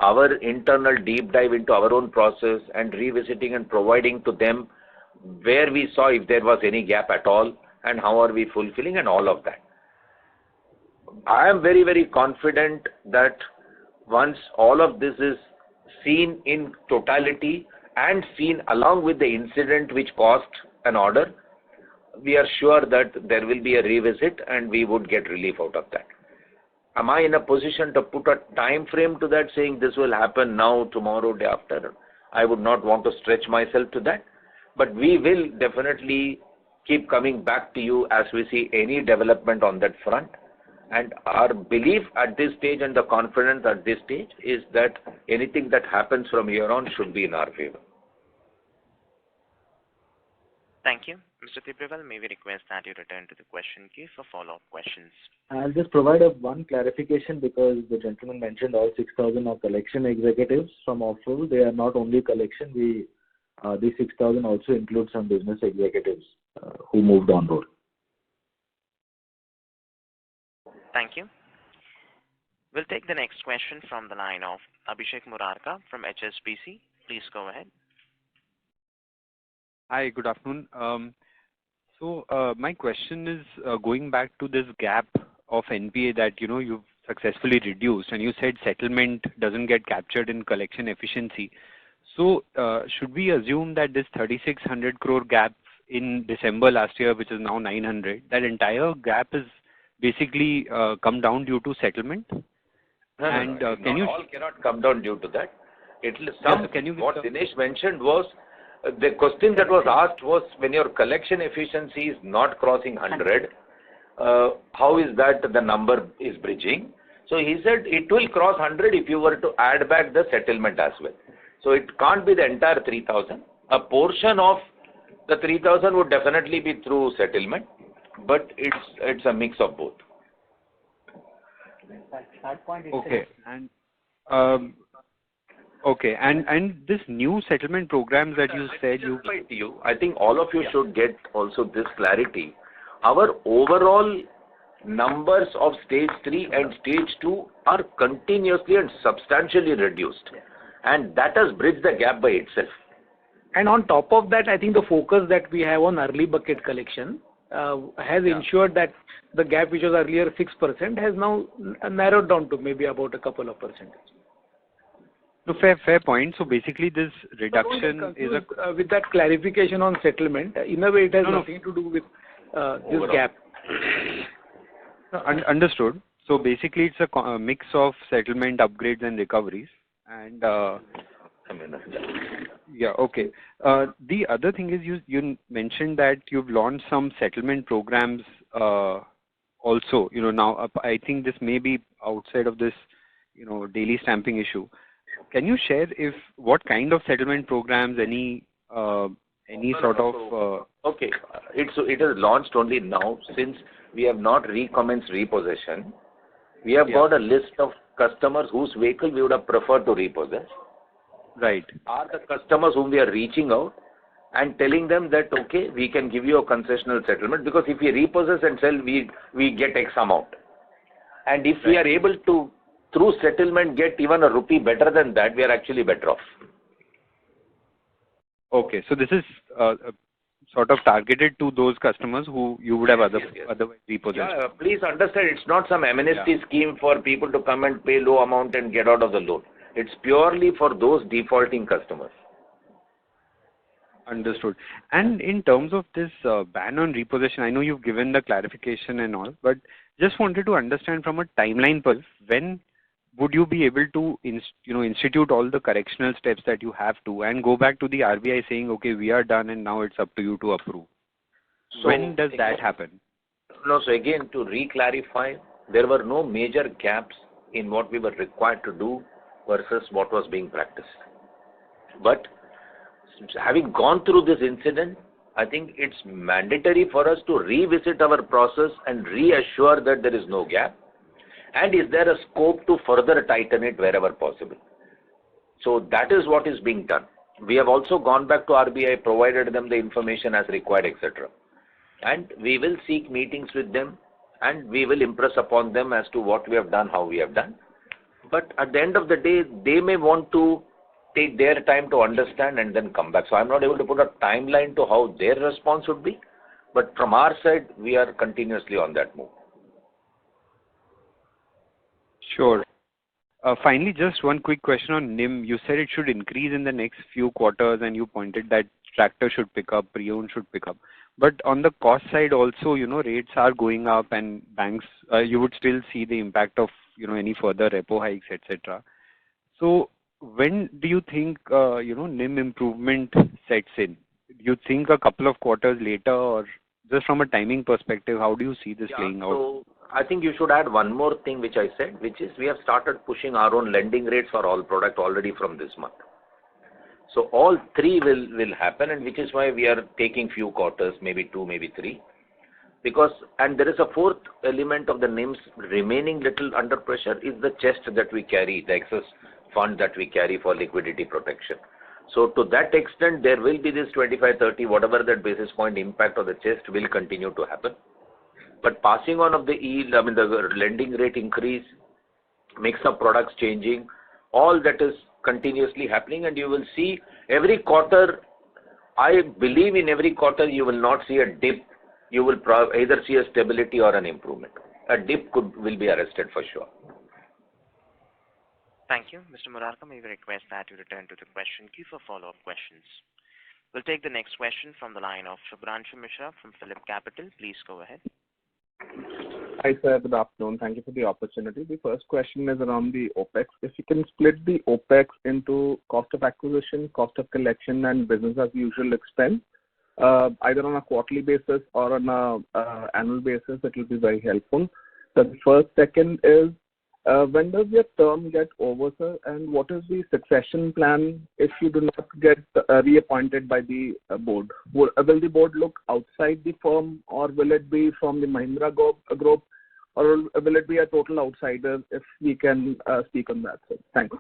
our internal deep dive into our own process and revisiting and providing to them where we saw if there was any gap at all and how are we fulfilling and all of that. I am very, very confident that once all of this is seen in totality and seen along with the incident which caused an order, we are sure that there will be a revisit and we would get relief out of that. Am I in a position to put a time frame to that saying this will happen now, tomorrow, day after? I would not want to stretch myself to that. But we will definitely keep coming back to you as we see any development on that front. And our belief at this stage and the confidence at this stage is that anything that happens from here on should be in our favor. Thank you. Mr. Tibrival, may we request that you return to the question queue for follow-up questions. I'll just provide one clarification because the gentleman mentioned all 6,000 are collection executives from off-roll. They are not only collection. These 6,000 also include some business executives who moved on-roll. Thank you. We'll take the next question from the line of Abhishek Murarka from HSBC. Please go ahead. Hi, good afternoon. My question is going back to this gap of NPA that you've successfully reduced, and you said settlement doesn't get captured in collection efficiency. So should we assume that this 3,600 crore gap in December last year, which is now 900, that entire gap is basically come down due to settlement? All cannot come down due to that. What Dinesh mentioned was, the question that was asked was, when your collection efficiency is not crossing 100, how is that the number is bridging? So he said it will cross 100 if you were to add back the settlement as well. So it can't be the entire 3,000. A portion of the 3,000 would definitely be through settlement, but it's a mix of both. Okay. And Okay. And this new settlement programs that you said I think all of you should get also this clarity. Our overall numbers of stage 3 and stage 2 are continuously and substantially reduced. And that has bridged the gap by itself. And on top of that, I think the focus that we have on early bucket collection has ensured that the gap which was earlier 6% has now narrowed down to maybe about a couple of percent. No, fair point. So basically this reduction is with that clarification on settlement, in a way it has nothing to do with this gap. Understood. So basically it's a mix of settlement, upgrades and recoveries. And yeah, okay. The other thing is you mentioned that you've launched some settlement programs also. Now I think this may be outside of this daily stamping issue. Can you share what kind of settlement programs, any sort of? Okay, it is launched only now since we have not recommenced repossession. We have got a list of customers whose vehicle we would have preferred to repossess. Right. Are the customers whom we are reaching out and telling them that okay, we can give you a concessional settlement, because if we repossess and sell, we get X amount, and if we are able to through settlement get even a rupee better than that, we are actually better off. Okay, so this is sort of targeted to those customers who you would have otherwise repossessed. Yeah, please understand, it's not some amnesty scheme for people to come and pay low amount and get out of the loan. It's purely for those defaulting customers. Understood. And in terms of this ban on repossession, I know you've given the clarification and all, but just wanted to understand from a timeline perspective, when would you be able to institute all the correctional steps that you have to and go back to the RBI saying, okay, we are done and now it's up to you to approve? So when does that happen? No, so again, to re-clarify, there were no major gaps in what we were required to do versus what was being practiced. But having gone through this incident, I think it's mandatory for us to revisit our process and reassure that there is no gap. And is there a scope to further tighten it wherever possible? So that is what is being done. We have also gone back to RBI, provided them the information as required, etc. And we will seek meetings with them and we will impress upon them as to what we have done, how we have done. But at the end of the day, they may want to take their time to understand and then come back. So I'm not able to put a timeline to how their response would be. But from our side, we are continuously on that move. Sure. Finally, just one quick question on NIM. You said it should increase in the next few quarters and you pointed that tractor should pick up, pre-owned should pick up. But on the cost side also, rates are going up and banks, you would still see the impact of, any further repo hikes, etc. So when do you think, NIM improvement sets in? Do you think a couple of quarters later, or just from a timing perspective, how do you see this playing out? So I think you should add one more thing which I said, which is we have started pushing our own lending rates for all product already from this month. So all three will happen, and which is why we are taking few quarters, maybe 2, maybe 3. And there is a fourth element of the NIMs remaining little under pressure is the chest that we carry, the excess fund that we carry for liquidity protection. So to that extent, there will be this 25, 30, whatever that basis point impact of the chest will continue to happen. But passing on of the yield, the lending rate increase, mix of products changing, all that is continuously happening, and you will see every quarter, I believe in every quarter you will not see a dip, you will either see a stability or an improvement. A dip will be arrested for sure. Thank you. Mr. Murarka, may we request that you return to the question queue for follow-up questions. We'll take the next question from the line of Shubhranshu Mishra from Phillip Capital. Please go ahead. Hi, sir. Good afternoon. Thank you for the opportunity. The first question is around the OPEX. If you can split the OPEX into cost of acquisition, cost of collection, and business as usual expense, either on a quarterly basis or on a annual basis, it will be very helpful. The first, second is, when does your term get over, sir, and what is the succession plan if you do not get reappointed by the board? Will the board look outside the firm, or will it be from the Mahindra group, or will it be a total outsider, if we can speak on that, sir? Thanks.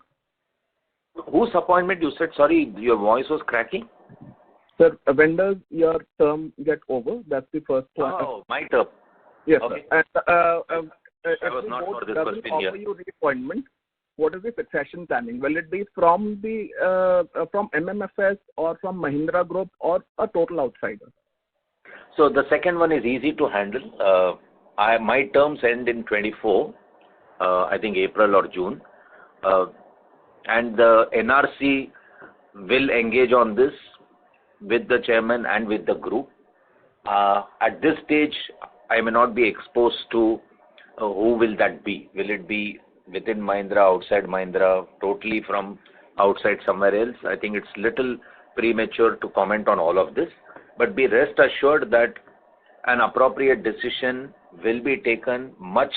Whose appointment you said? Sorry, your voice was cracking. Sir, when does your term get over? That's the first one. Oh, my term. Yes, Okay. sir. And, I was not for this doesn't question offer here. you reappointment, what is the succession planning? Will it be from the from MMFS or from Mahindra Group or a total outsider? So the second one is easy to handle. My terms end in 24, I think April or June. And the NRC will engage on this with the chairman and with the group. At this stage, I may not be exposed to who will that be. Will it be within Mahindra, outside Mahindra, totally from outside somewhere else? I think it's little premature to comment on all of this. But be rest assured that an appropriate decision will be taken much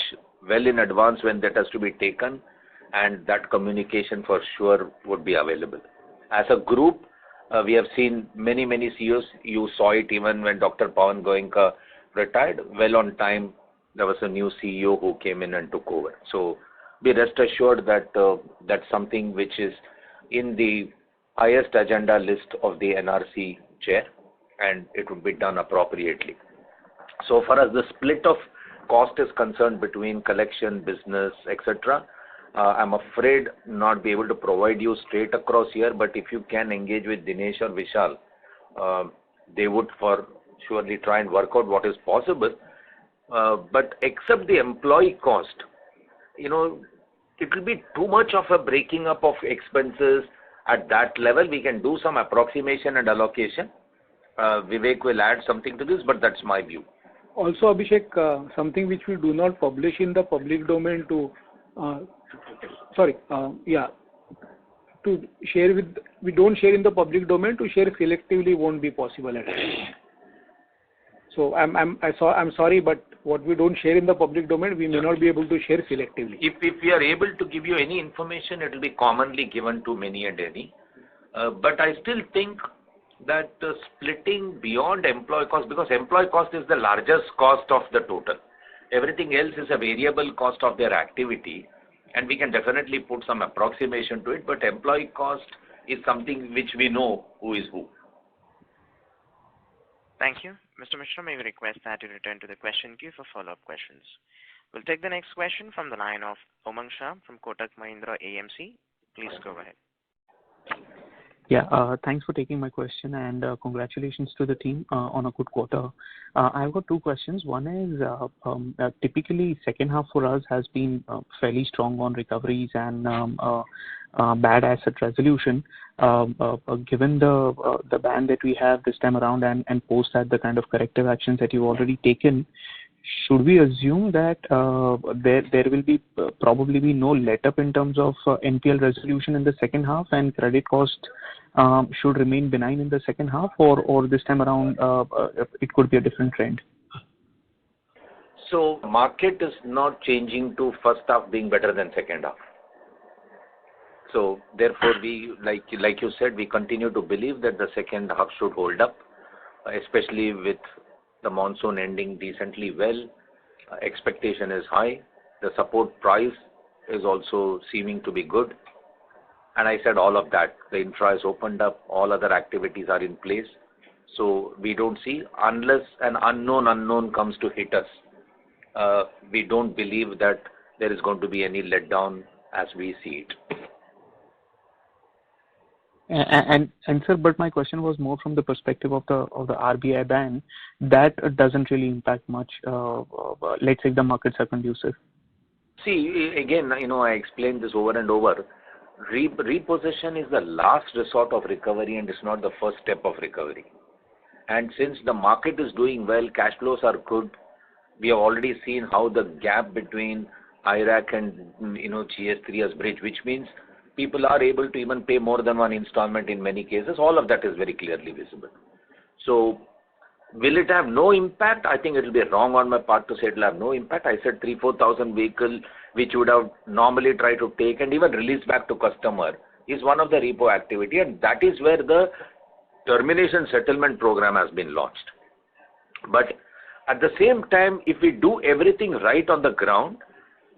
well in advance when that has to be taken, and that communication for sure would be available. As a group, we have seen many CEOs. You saw it even when Dr. Pawan Goenka retired. Well on time, there was a new CEO who came in and took over. So be rest assured that that's something which is in the highest agenda list of the NRC chair, and it would be done appropriately. So far as the split of cost is concerned between collection, business, etc., I'm afraid not be able to provide you straight across here, but if you can engage with Dinesh or Vishal, they would for surely try and work out what is possible. But except the employee cost, it will be too much of a breaking up of expenses at that level. We can do some approximation and allocation. Vivek will add something to this, but that's my view. Also, Abhishek, something which we do not publish in the public domain to share with, we don't share in the public domain, to share selectively won't be possible at all. So I'm sorry, but what we don't share in the public domain, we may not be able to share selectively. If we are able to give you any information, it will be commonly given to many and any. But I still think that splitting beyond employee cost, because employee cost is the largest cost of the total. Everything else is a variable cost of their activity, and we can definitely put some approximation to it, but employee cost is something which we know who is who. Thank you. Mr. Mishra, may we request that you return to the question queue for follow-up questions. We'll take the next question from the line of Umang Shah from Kotak Mahindra AMC. Please go ahead. Yeah, thanks for taking my question, and congratulations to the team on a good quarter. I've got two questions. One is typically second half for us has been fairly strong on recoveries and bad asset resolution. Given the ban that we have this time around and post that the kind of corrective actions that you've already taken, should we assume that there will be probably be no let up in terms of NPL resolution in the second half, and credit cost should remain benign in the second half, or this time around it could be a different trend? So market is not changing to first half being better than second half. So therefore we, like you said, we continue to believe that the second half should hold up, especially with the monsoon ending decently well. Expectation is high. The support price is also seeming to be good. And I said all of that. The infra is opened up. All other activities are in place. So we don't see, unless an unknown comes to hit us, we don't believe that there is going to be any letdown as we see it. And sir, but my question was more from the perspective of the RBI ban. That doesn't really impact much. Let's say the markets are conducive. See, again, I explained this over and over. Repossession is the last resort of recovery, and it's not the first step of recovery. And since the market is doing well, cash flows are good. We have already seen how the gap between IRAC and GS3 has bridged, which means people are able to even pay more than one installment in many cases. All of that is very clearly visible. So will it have no impact? I think it will be wrong on my part to say it will have no impact. I said 3,000-4,000 vehicles which would have normally tried to take and even release back to customer is one of the repo activity, and that is where the termination settlement program has been launched. But at the same time, if we do everything right on the ground,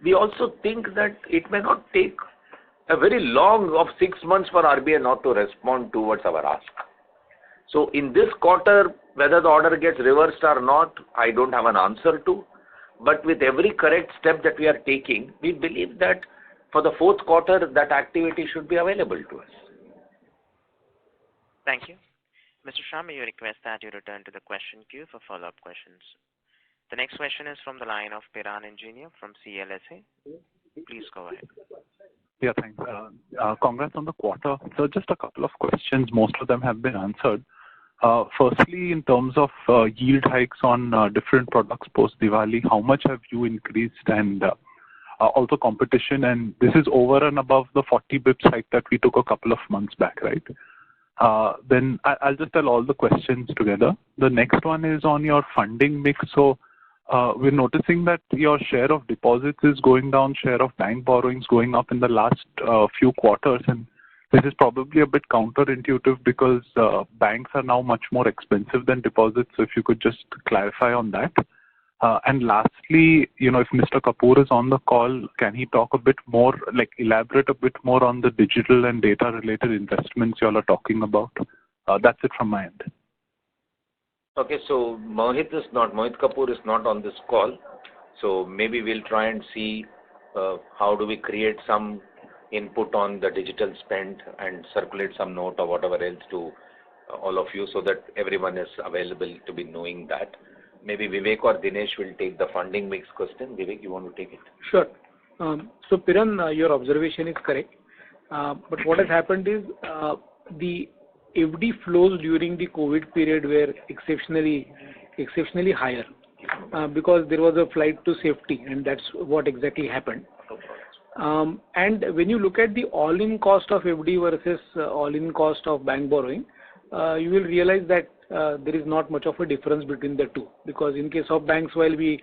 we also think that it may not take a very long of 6 months for RBI not to respond towards our ask. So in this quarter, whether the order gets reversed or not, I don't have an answer to. But with every correct step that we are taking, we believe that for the fourth quarter, that activity should be available to us. Thank you. Mr. Shah, may you request that you return to the question queue for follow-up questions. The next question is from the line of Piran Engineer from CLSA. Please go ahead. Yeah, thanks. Congrats on the quarter. So just a couple of questions. Most of them have been answered. Firstly, in terms of yield hikes on different products post-Diwali, how much have you increased, and also competition? And this is over and above the 40 bips hike that we took a couple of months back, right? Then I'll just tell all the questions together. The next one is on your funding mix. So we're noticing that your share of deposits is going down, share of bank borrowings going up in the last few quarters, and this is probably a bit counterintuitive because banks are now much more expensive than deposits. So if you could just clarify on that. And lastly, if Mr. Kapoor is on the call, can he talk a bit more, elaborate a bit more on the digital and data-related investments you all are talking about? That's it from my end. Okay, so Mohit Kapoor is not on this call. So maybe we'll try and see how do we create some input on the digital spend and circulate some note or whatever else to all of you so that everyone is available to be knowing that. Maybe Vivek or Dinesh will take the funding mix question. Vivek, you want to take it? Sure. So Piran, your observation is correct. But what has happened is the FD flows during the COVID period were exceptionally higher because there was a flight to safety, and that's what exactly happened. And when you look at the all-in cost of FD versus all-in cost of bank borrowing, you will realize that there is not much of a difference between the two, because in case of banks, while we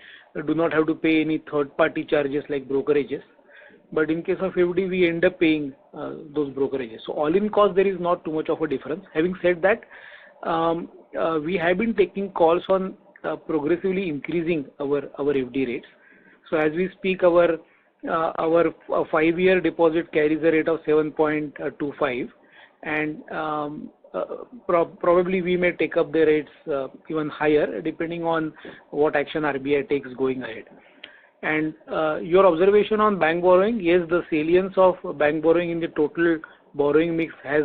do not have to pay any third-party charges like brokerages, but in case of FD, we end up paying those brokerages. So all-in cost, there is not too much of a difference. Having said that, we have been taking calls on progressively increasing our FD rates. So as we speak, our 5-year deposit carries a rate of 7.25, and probably we may take up the rates even higher depending on what action RBI takes going ahead. And your observation on bank borrowing, yes, the salience of bank borrowing in the total borrowing mix has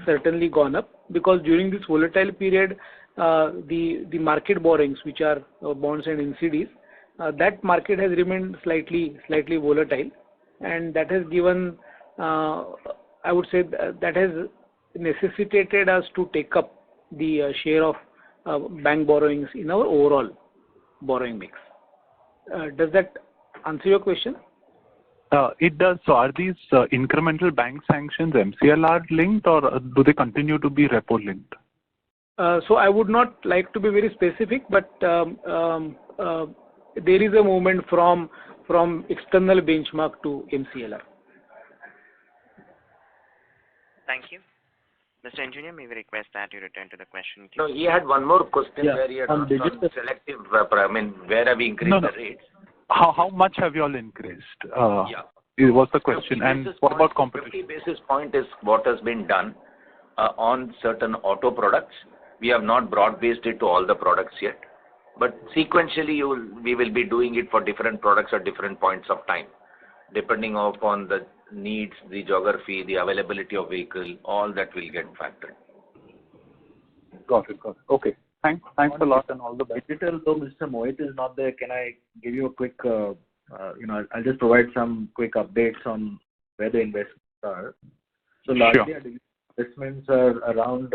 certainly gone up, because during this volatile period, the market borrowings, which are bonds and NCDs, that market has remained slightly volatile, and that has given, I would say, that has necessitated us to take up the share of bank borrowings in our overall borrowing mix. Does that answer your question? It does. So are these incremental bank sanctions MCLR linked, or do they continue to be repo linked? So I would not like to be very specific, but there is a movement from external benchmark to MCLR. Thank you. Mr. Engineer, may we request that you return to the question queue? No, he had one more question where he had asked on selective, where have we increased the rates? How much have you all increased? Was the question. And what about competition? 50 basis point is what has been done on certain auto products. We have not broad-based it to all the products yet. But sequentially, we will be doing it for different products at different points of time, depending upon the needs, the geography, the availability of vehicle, all that will get factored. Got it. Okay. Thanks a lot, and all the best. Digital, though Mr. Mohit is not there, can I give you a quick, I'll just provide some quick updates on where the investments are. So largely, our investments are around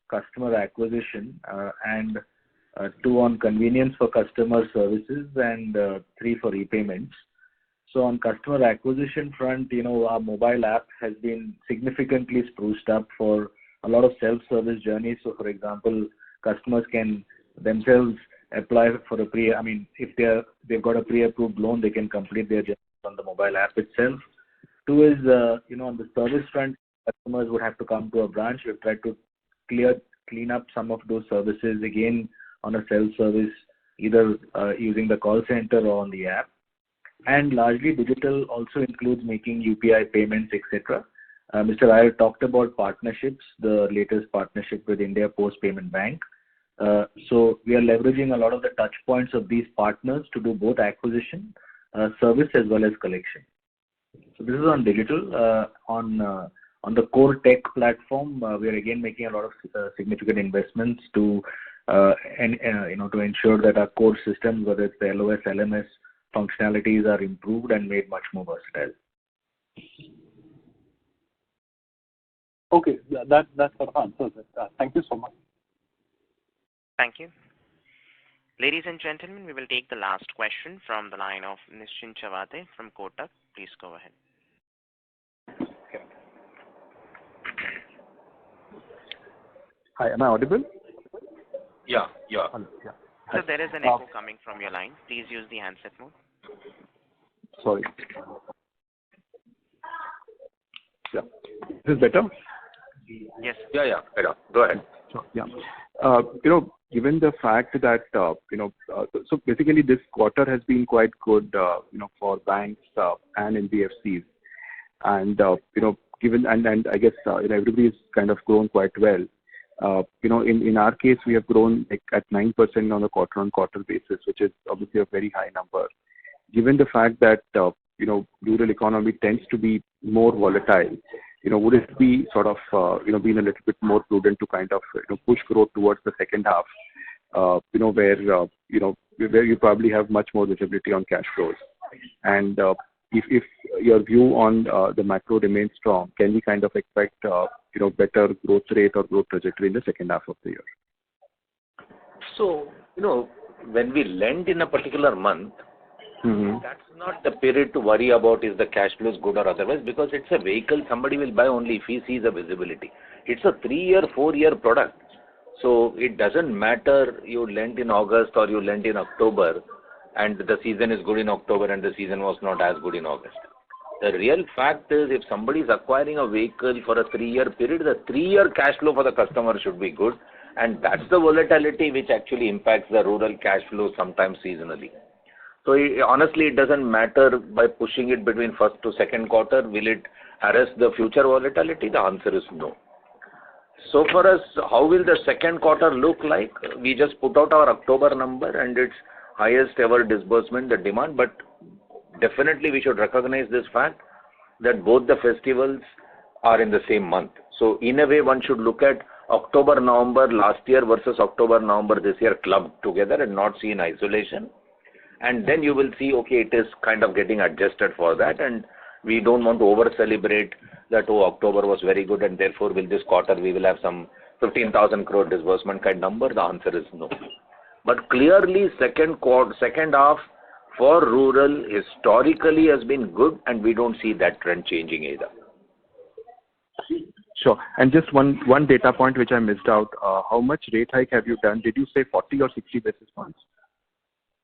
customer acquisition and 2 on convenience for customer services and 3 for repayments. So on customer acquisition front, our mobile app has been significantly spruced up for a lot of self-service journeys. So for example, customers can themselves apply for if they've got a pre-approved loan, they can complete their journey on the mobile app itself. 2 is, on the service front, customers would have to come to a branch. We've tried to clean up some of those services again on a self-service, either using the call center or on the app. and largely digital also includes making UPI payments, etc. Mr. Iyer talked about partnerships, the latest partnership with India Post Payment Bank. So we are leveraging a lot of the touch points of these partners to do both acquisition, service as well as collection. So this is on digital. On the core tech platform, we are again making a lot of significant investments to to ensure that our core systems, whether it's the LOS, LMS functionalities, are improved and made much more versatile. Okay, that sort of answers it. Thank you so much. Thank you. Ladies and gentlemen, we will take the last question from the line of Nischint Chawathe from Kotak. Please go ahead. Hi, am I audible? Yeah. So there is an echo coming from your line. Please use the handset mode. Sorry. Yeah. Is this better? Yes. Yeah. Better. Go ahead. Sure. Yeah. Given the fact that so basically this quarter has been quite good, for banks and NBFCs, and given and I guess everybody's kind of grown quite well. In our case, we have grown at 9% on a quarter-on-quarter basis, which is obviously a very high number. Given the fact that rural economy tends to be more volatile, would it be sort of being a little bit more prudent to kind of push growth towards the second half, where you probably have much more visibility on cash flows, and if your view on the macro remains strong, can we kind of expect better growth rate or growth trajectory in the second half of the year? So when we lend in a particular month, that's not the period to worry about is the cash flows good or otherwise, because it's a vehicle somebody will buy only if he sees a visibility. It's a 3-year, 4-year product. So it doesn't matter you lend in August or you lend in October and the season is good in October and the season was not as good in August. The real fact is if somebody is acquiring a vehicle for a 3-year period, the 3-year cash flow for the customer should be good, and that's the volatility which actually impacts the rural cash flow sometimes seasonally. So honestly, it doesn't matter by pushing it between first to second quarter, will it arrest the future volatility? The answer is no. So for us, how will the second quarter look like? We just put out our October number and it's highest ever disbursement, the demand, but definitely we should recognize this fact that both the festivals are in the same month. So in a way, one should look at October, November last year versus October, November this year clubbed together and not see in isolation. And then you will see, okay, it is kind of getting adjusted for that, and we don't want to over-celebrate that, October was very good and therefore will this quarter we will have some 15,000 crore disbursement kind number. The answer is no. But clearly second half for rural historically has been good and we don't see that trend changing either. Sure. And just one data point which I missed out. How much rate hike have you done? Did you say 40 or 60 basis points?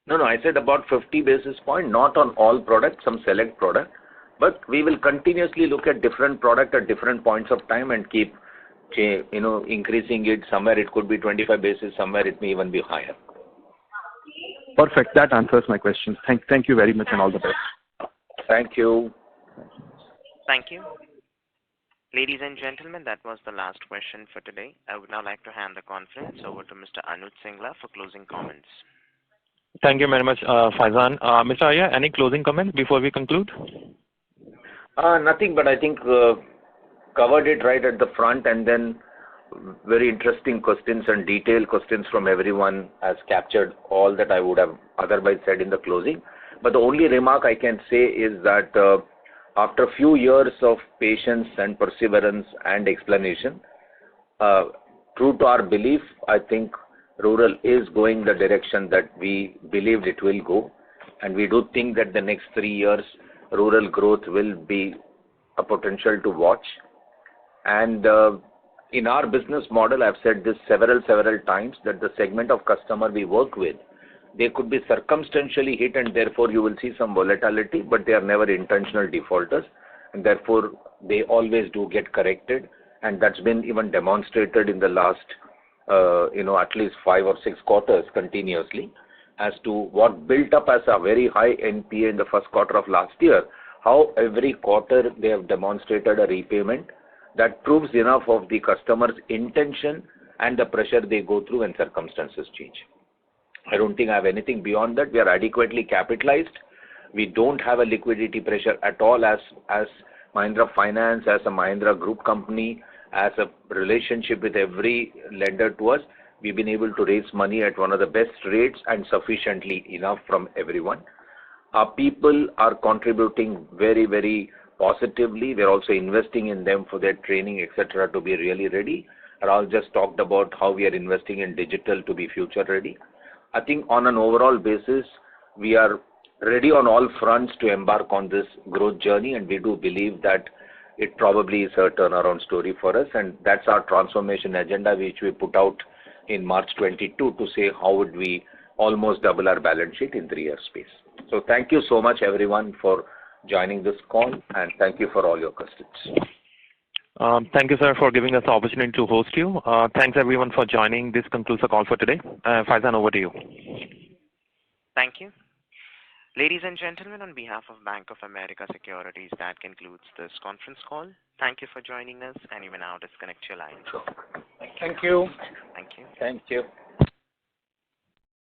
No, I said about 50 basis point, not on all products, some select product. But we will continuously look at different product at different points of time and keep, increasing it. Somewhere it could be 25 basis, somewhere it may even be higher. Perfect. That answers my questions. Thank you very much and all the best. Thank you. Thank you. Ladies and gentlemen, that was the last question for today. I would now like to hand the conference over to Mr. Anuj Singla for closing comments. Thank you very much, Faizan. Mr. Iyer, any closing comments before we conclude? Nothing, but I think covered it right at the front, and then very interesting questions and detailed questions from everyone has captured all that I would have otherwise said in the closing. But the only remark I can say is that after a few years of patience and perseverance and explanation, true to our belief, I think rural is going the direction that we believed it will go, and we do think that the next 3 years rural growth will be a potential to watch. And in our business model, I've said this several times, that the segment of customer we work with, they could be circumstantially hit and therefore you will see some volatility, but they are never intentional defaulters, and therefore they always do get corrected, and that's been even demonstrated in the last at least 5 or 6 quarters continuously. as to what built up as a very high NPA in the first quarter of last year, how every quarter they have demonstrated a repayment that proves enough of the customer's intention and the pressure they go through when circumstances change. I don't think I have anything beyond that. We are adequately capitalized. We don't have a liquidity pressure at all as Mahindra Finance, as a Mahindra Group company, as a relationship with every lender to us. We've been able to raise money at one of the best rates and sufficiently enough from everyone. Our people are contributing very, very positively. We're also investing in them for their training, etc., to be really ready. Rahul just talked about how we are investing in digital to be future ready. I think on an overall basis, we are ready on all fronts to embark on this growth journey, and we do believe that it probably is a turnaround story for us, and that's our transformation agenda which we put out in March 22 to say how would we almost double our balance sheet in 3 years space. So thank you so much everyone for joining this call, and thank you for all your questions. Thank you, sir, for giving us the opportunity to host you. Thanks, everyone, for joining. This concludes the call for today. Faizan, over to you. Thank you. Ladies and gentlemen, on behalf of Bank of America Securities, that concludes this conference call. Thank you for joining us, and you may now disconnect your lines. Thank you. Thank you. Thank you.